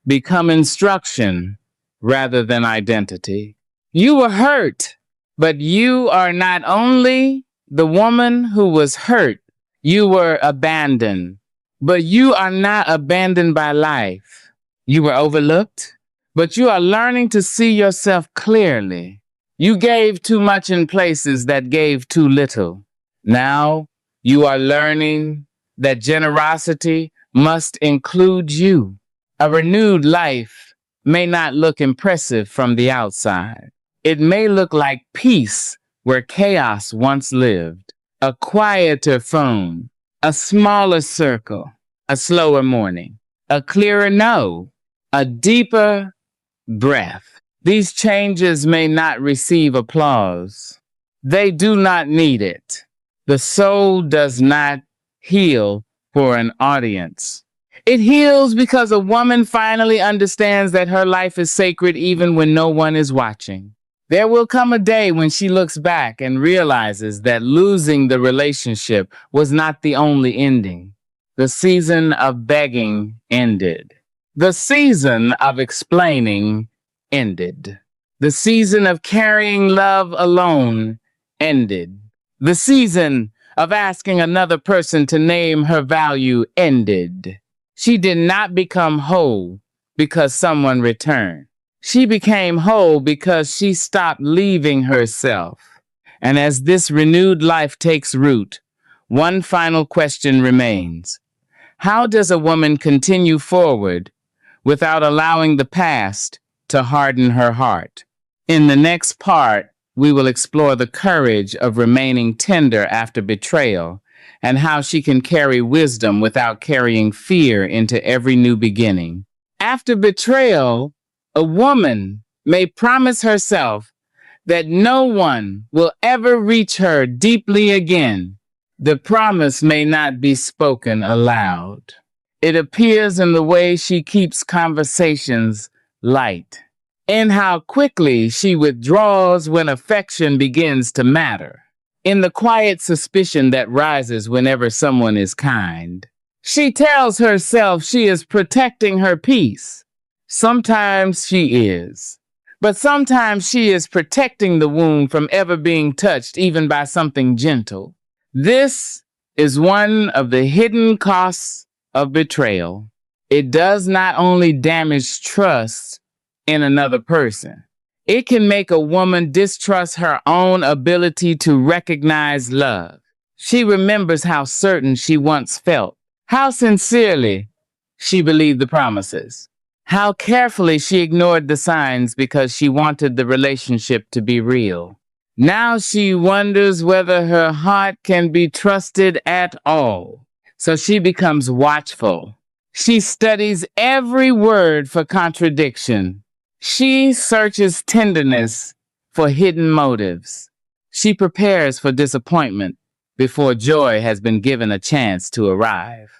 Speaker 1: become instruction rather than identity. You were hurt, but you are not only the woman who was hurt, you were abandoned. But you are not abandoned by life. You were overlooked, but you are learning to see yourself clearly. You gave too much in places that gave too little. Now you are learning that generosity must include you. A renewed life may not look impressive from the outside. It may look like peace where chaos once lived, a quieter phone, a smaller circle, a slower morning, a clearer no, a deeper breath. These changes may not receive applause. They do not need it. The soul does not heal for an audience. It heals because a woman finally understands that her life is sacred even when no one is watching. There will come a day when she looks back and realizes that losing the relationship was not the only ending. The season of begging ended. The season of explaining ended. The season of carrying love alone ended. The season of asking another person to name her value ended. She did not become whole because someone returned. She became whole because she stopped leaving herself. And as this renewed life takes root, one final question remains. How does a woman continue forward without allowing the past to harden her heart? In the next part, we will explore the courage of remaining tender after betrayal and how she can carry wisdom without carrying fear into every new beginning. After betrayal, a woman may promise herself that no one will ever reach her deeply again. The promise may not be spoken aloud. It appears in the way she keeps conversations light, in how quickly she withdraws when affection begins to matter, in the quiet suspicion that rises whenever someone is kind. She tells herself she is protecting her peace. Sometimes she is. But sometimes she is protecting the wound from ever being touched even by something gentle. This is one of the hidden costs of betrayal. It does not only damage trust in another person, it can make a woman distrust her own ability to recognize love. She remembers how certain she once felt, how sincerely she believed the promises, how carefully she ignored the signs because she wanted the relationship to be real. Now she wonders whether her heart can be trusted at all. So she becomes watchful. She studies every word for contradiction. She searches tenderness for hidden motives. She prepares for disappointment before joy has been given a chance to arrive.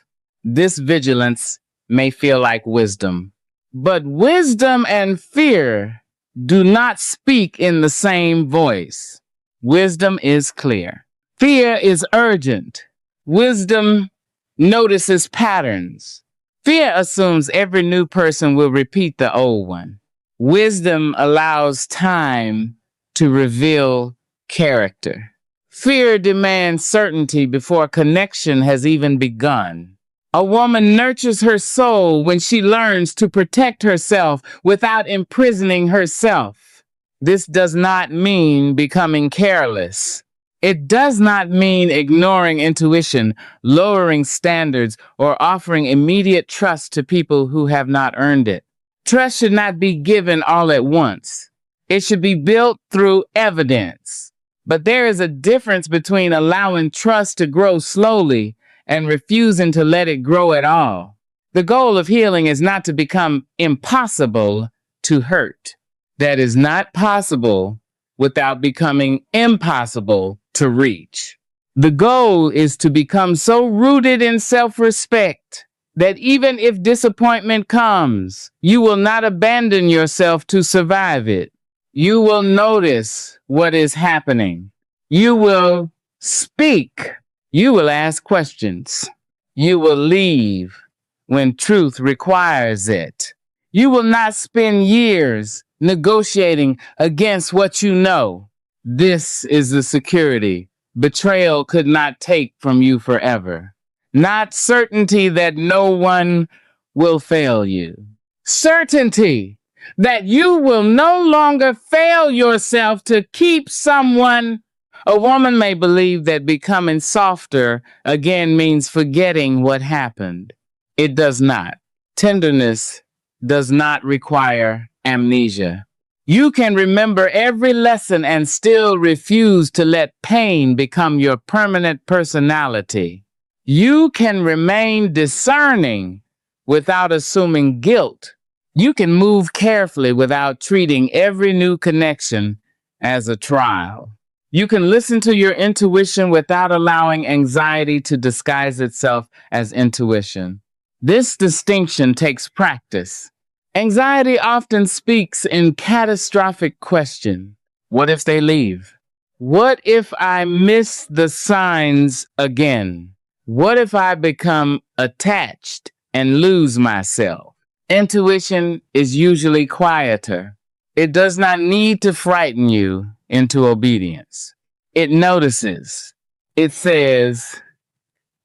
Speaker 1: This vigilance may feel like wisdom, but wisdom and fear do not speak in the same voice. Wisdom is clear. Fear is urgent. Wisdom notices patterns. Fear assumes every new person will repeat the old one. Wisdom allows time to reveal character. Fear demands certainty before connection has even begun. A woman nurtures her soul when she learns to protect herself without imprisoning herself. This does not mean becoming careless. It does not mean ignoring intuition, lowering standards, or offering immediate trust to people who have not earned it. Trust should not be given all at once. It should be built through evidence. But there is a difference between allowing trust to grow slowly and refusing to let it grow at all. The goal of healing is not to become impossible to hurt. That is not possible without becoming impossible to reach. The goal is to become so rooted in self-respect that even if disappointment comes, you will not abandon yourself to survive it. You will notice what is happening. You will speak. You will ask questions. You will leave when truth requires it. You will not spend years negotiating against what you know. This is the security betrayal could not take from you forever. Not certainty that no one will fail you. Certainty that you will no longer fail yourself to keep someone. A woman may believe that becoming softer again means forgetting what happened. It does not. Tenderness does not require amnesia. You can remember every lesson and still refuse to let pain become your permanent personality. You can remain discerning without assuming guilt. You can move carefully without treating every new connection as a trial. You can listen to your intuition without allowing anxiety to disguise itself as intuition. This distinction takes practice. Anxiety often speaks in catastrophic question. What if they leave? What if I miss the signs again? What if I become attached and lose myself? Intuition is usually quieter. It does not need to frighten you into obedience. It notices. It says,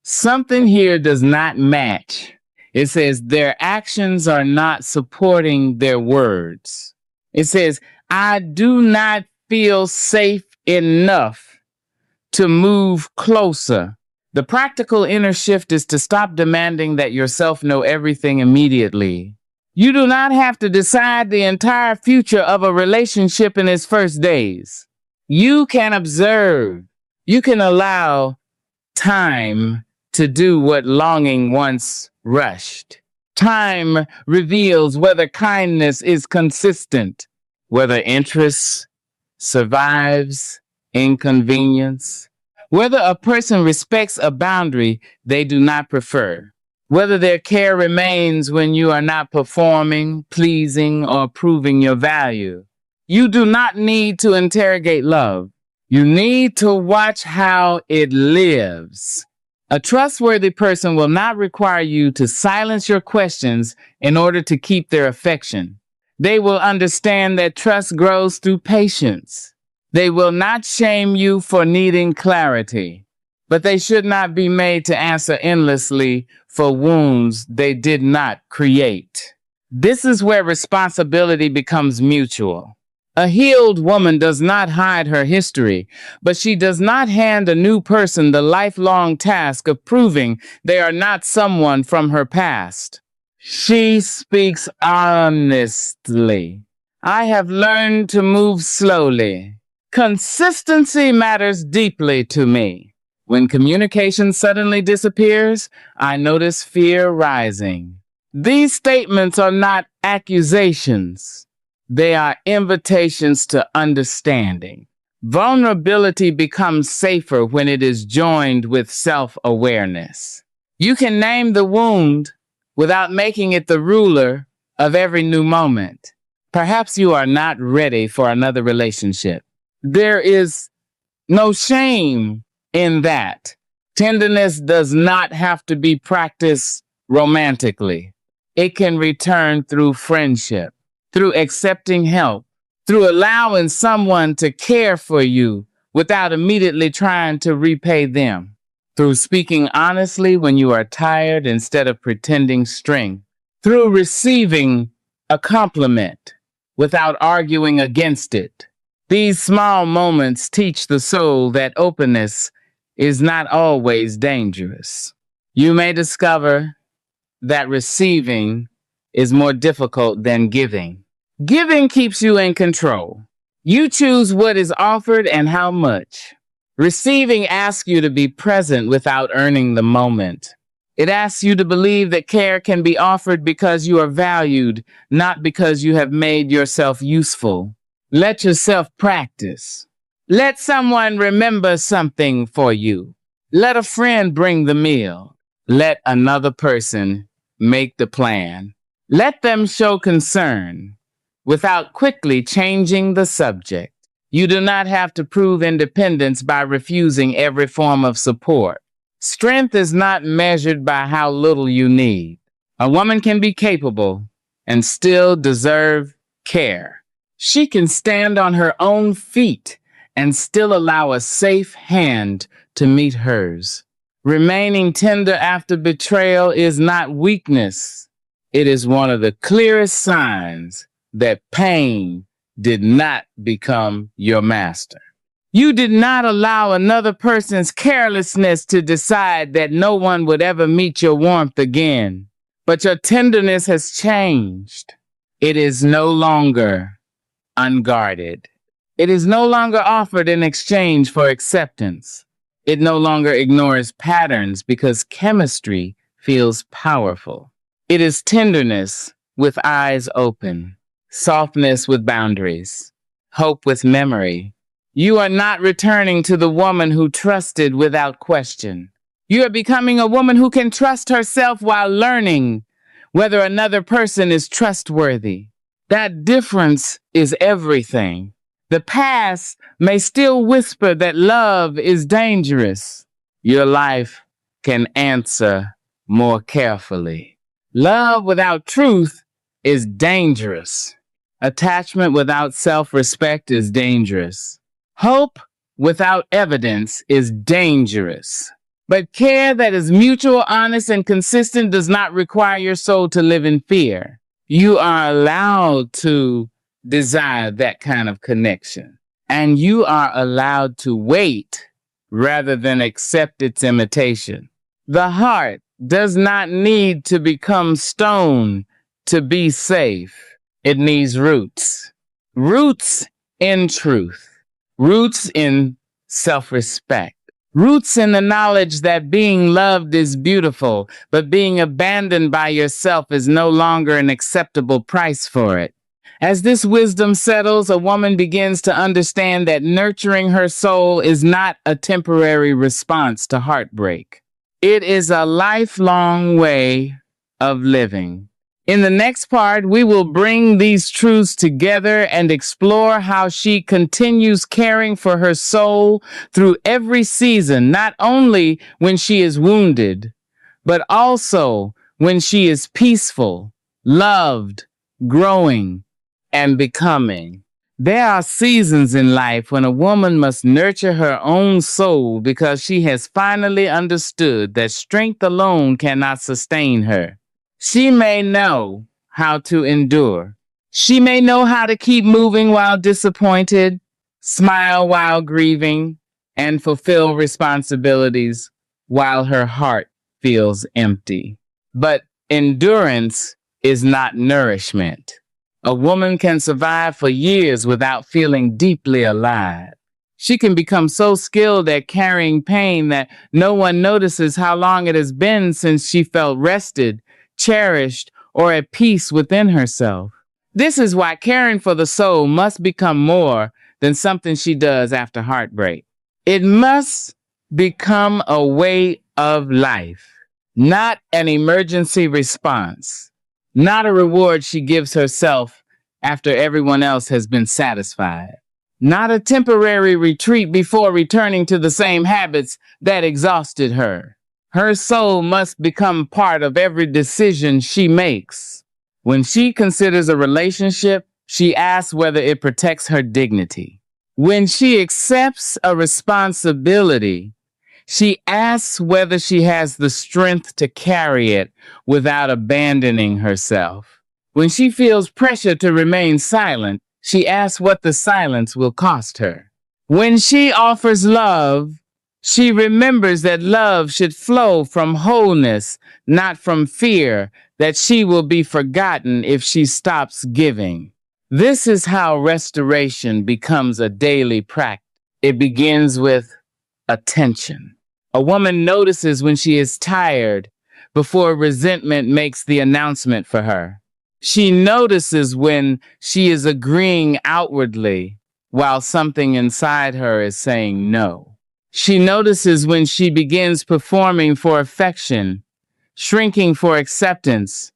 Speaker 1: something here does not match. It says their actions are not supporting their words. It says, I do not feel safe enough to move closer. The practical inner shift is to stop demanding that yourself know everything immediately. You do not have to decide the entire future of a relationship in its first days. You can observe. You can allow time to do what longing once rushed. Time reveals whether kindness is consistent, whether interest survives inconvenience, whether a person respects a boundary they do not prefer, whether their care remains when you are not performing, pleasing, or proving your value. You do not need to interrogate love. You need to watch how it lives. A trustworthy person will not require you to silence your questions in order to keep their affection. They will understand that trust grows through patience. They will not shame you for needing clarity, but they should not be made to answer endlessly for wounds they did not create. This is where responsibility becomes mutual. A healed woman does not hide her history, but she does not hand a new person the lifelong task of proving they are not someone from her past. She speaks honestly. I have learned to move slowly. Consistency matters deeply to me. When communication suddenly disappears, I notice fear rising. These statements are not accusations. They are invitations to understanding. Vulnerability becomes safer when it is joined with self-awareness. You can name the wound without making it the ruler of every new moment. Perhaps you are not ready for another relationship. There is no shame in that. Tenderness does not have to be practiced romantically. It can return through friendship, through accepting help, through allowing someone to care for you without immediately trying to repay them, through speaking honestly when you are tired instead of pretending strength, through receiving a compliment without arguing against it. These small moments teach the soul that openness is not always dangerous. You may discover that receiving is more difficult than giving. Giving keeps you in control. You choose what is offered and how much. Receiving asks you to be present without earning the moment. It asks you to believe that care can be offered because you are valued, not because you have made yourself useful. Let yourself practice. Let someone remember something for you. Let a friend bring the meal. Let another person make the plan. Let them show concern without quickly changing the subject. You do not have to prove independence by refusing every form of support. Strength is not measured by how little you need. A woman can be capable and still deserve care. She can stand on her own feet and still allow a safe hand to meet hers. Remaining tender after betrayal is not weakness. It is one of the clearest signs that pain did not become your master. You did not allow another person's carelessness to decide that no one would ever meet your warmth again. But your tenderness has changed. It is no longer unguarded. It is no longer offered in exchange for acceptance. It no longer ignores patterns because chemistry feels powerful. It is tenderness with eyes open, softness with boundaries, hope with memory. You are not returning to the woman who trusted without question. You are becoming a woman who can trust herself while learning whether another person is trustworthy. That difference is everything. The past may still whisper that love is dangerous. Your life can answer more carefully. Love without truth is dangerous. Attachment without self-respect is dangerous. Hope without evidence is dangerous. But care that is mutual, honest, and consistent does not require your soul to live in fear. You are allowed to desire that kind of connection. And you are allowed to wait rather than accept its imitation. The heart does not need to become stone to be safe. It needs roots. Roots in truth. Roots in self-respect. Roots in the knowledge that being loved is beautiful, but being abandoned by yourself is no longer an acceptable price for it. As this wisdom settles, a woman begins to understand that nurturing her soul is not a temporary response to heartbreak. It is a lifelong way of living. In the next part, we will bring these truths together and explore how she continues caring for her soul through every season, not only when she is wounded, but also when she is peaceful, loved, growing, and becoming. There are seasons in life when a woman must nurture her own soul because she has finally understood that strength alone cannot sustain her. She may know how to endure. She may know how to keep moving while disappointed, smile while grieving, and fulfill responsibilities while her heart feels empty. But endurance is not nourishment. A woman can survive for years without feeling deeply alive. She can become so skilled at carrying pain that no one notices how long it has been since she felt rested, cherished, or at peace within herself. This is why caring for the soul must become more than something she does after heartbreak. It must become a way of life, not an emergency response, not a reward she gives herself after everyone else has been satisfied, not a temporary retreat before returning to the same habits that exhausted her. Her soul must become part of every decision she makes. When she considers a relationship, she asks whether it protects her dignity. When she accepts a responsibility, she asks whether she has the strength to carry it without abandoning herself. When she feels pressure to remain silent, she asks what the silence will cost her. When she offers love, she remembers that love should flow from wholeness, not from fear that she will be forgotten if she stops giving. This is how restoration becomes a daily practice. It begins with attention. A woman notices when she is tired before resentment makes the announcement for her. She notices when she is agreeing outwardly while something inside her is saying no. She notices when she begins performing for affection. shrinking for acceptance,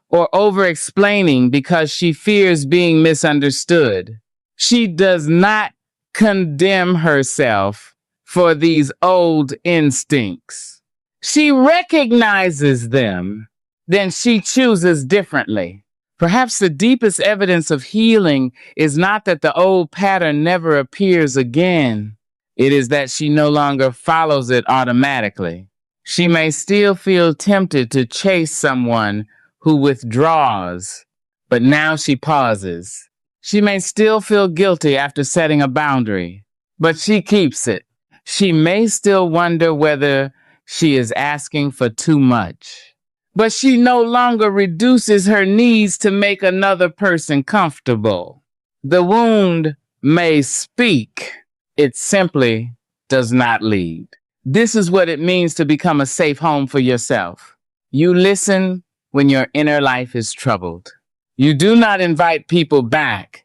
Speaker 1: or over-explaining because she fears being misunderstood. She does not condemn herself for these old instincts. She recognizes them, then she chooses differently. Perhaps the deepest evidence of healing is not that the old pattern never appears again. It is that she no longer follows it automatically. She may still feel tempted to chase someone who withdraws, but now she pauses. She may still feel guilty after setting a boundary, but she keeps it. She may still wonder whether she is asking for too much, but she no longer reduces her needs to make another person comfortable. The wound may speak, it simply does not lead. This is what it means to become a safe home for yourself. You listen when your inner life is troubled. You do not invite people back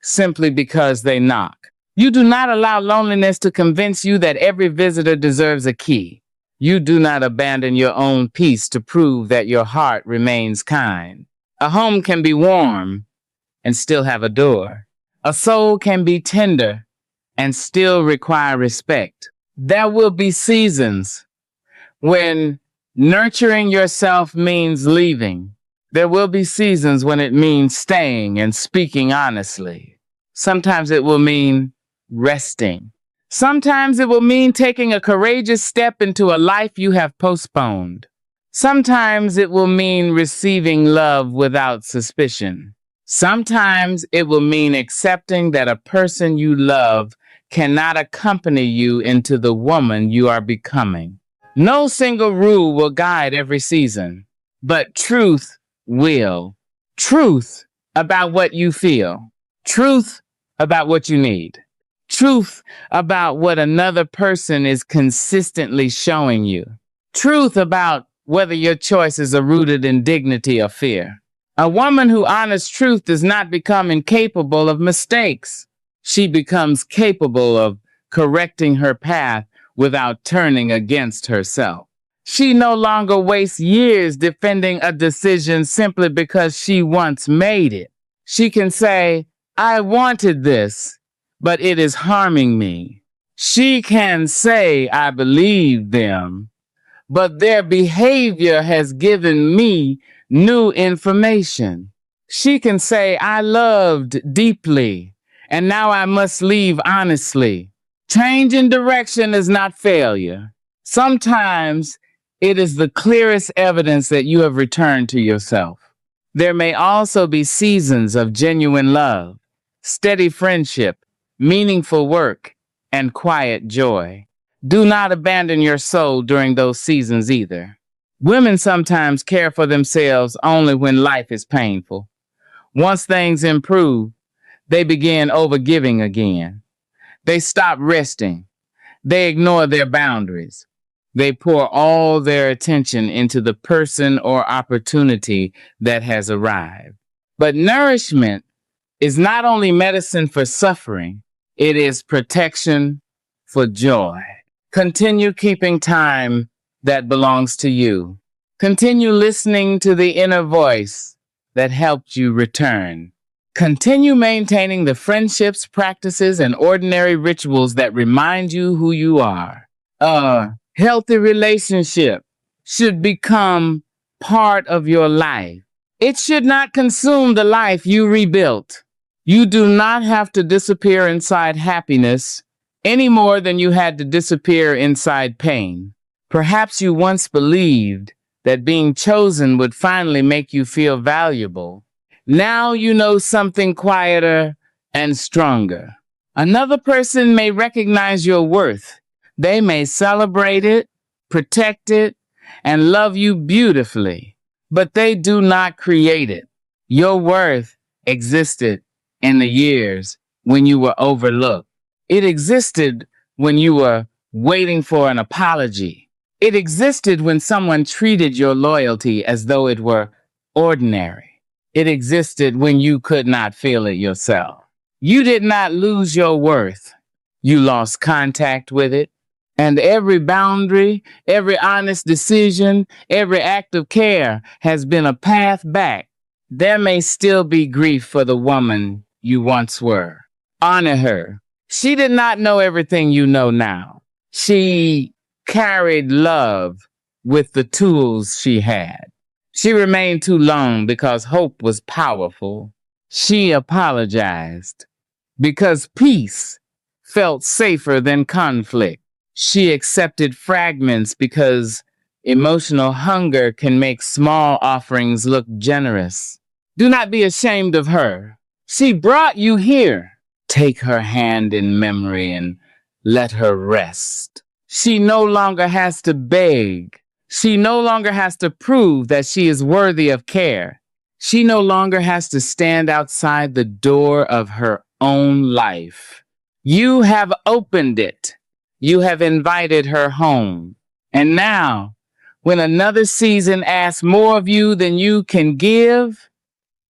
Speaker 1: simply because they knock. You do not allow loneliness to convince you that every visitor deserves a key. You do not abandon your own peace to prove that your heart remains kind. A home can be warm and still have a door. A soul can be tender and still require respect. There will be seasons when nurturing yourself means leaving. There will be seasons when it means staying and speaking honestly. Sometimes it will mean resting. Sometimes it will mean taking a courageous step into a life you have postponed. Sometimes it will mean receiving love without suspicion. Sometimes it will mean accepting that a person you love cannot accompany you into the woman you are becoming. No single rule will guide every season, but truth will. Truth about what you feel. Truth about what you need. Truth about what another person is consistently showing you. Truth about whether your choices are rooted in dignity or fear. A woman who honors truth does not become incapable of mistakes. She becomes capable of correcting her path without turning against herself. She no longer wastes years defending a decision simply because she once made it. She can say, I wanted this, but it is harming me. She can say, I believe them, but their behavior has given me new information. She can say, I loved deeply, and now I must leave honestly. Change in direction is not failure. Sometimes it is the clearest evidence that you have returned to yourself. There may also be seasons of genuine love, steady friendship, meaningful work, and quiet joy. Do not abandon your soul during those seasons either. Women sometimes care for themselves only when life is painful. Once things improve, they begin overgiving again. They stop resting. They ignore their boundaries. They pour all their attention into the person or opportunity that has arrived. But nourishment is not only medicine for suffering, it is protection for joy. Continue keeping time that belongs to you. Continue listening to the inner voice that helped you return. Continue maintaining the friendships, practices, and ordinary rituals that remind you who you are. A healthy relationship should become part of your life. It should not consume the life you rebuilt. You do not have to disappear inside happiness any more than you had to disappear inside pain. Perhaps you once believed that being chosen would finally make you feel valuable. Now you know something quieter and stronger. Another person may recognize your worth. They may celebrate it, protect it, and love you beautifully, but they do not create it. Your worth existed in the years when you were overlooked. It existed when you were waiting for an apology. It existed when someone treated your loyalty as though it were ordinary. It existed when you could not feel it yourself. You did not lose your worth. You lost contact with it. And every boundary, every honest decision, every act of care has been a path back. There may still be grief for the woman you once were. Honor her. She did not know everything you know now. She carried love with the tools she had. She remained too long because hope was powerful. She apologized because peace felt safer than conflict. She accepted fragments because emotional hunger can make small offerings look generous. Do not be ashamed of her. She brought you here. Take her hand in memory and let her rest. She no longer has to beg. She no longer has to prove that she is worthy of care. She no longer has to stand outside the door of her own life. You have opened it. You have invited her home. And now, when another season asks more of you than you can give,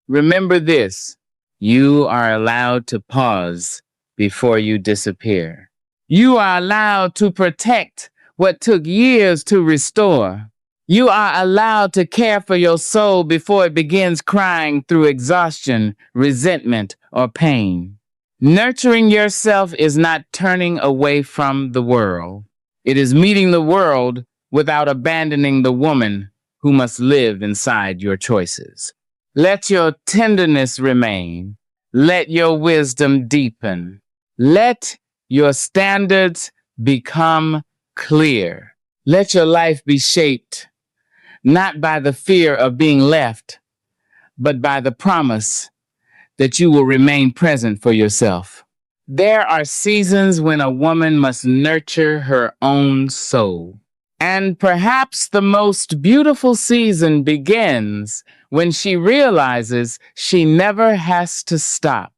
Speaker 1: remember this. You are allowed to pause before you disappear. You are allowed to protect what took years to restore. You are allowed to care for your soul before it begins crying through exhaustion, resentment, or pain. Nurturing yourself is not turning away from the world. It is meeting the world without abandoning the woman who must live inside your choices. Let your tenderness remain. Let your wisdom deepen. Let your standards become clear. Let your life be shaped not by the fear of being left, but by the promise that you will remain present for yourself. There are seasons when a woman must nurture her own soul. And perhaps the most beautiful season begins when she realizes she never has to stop.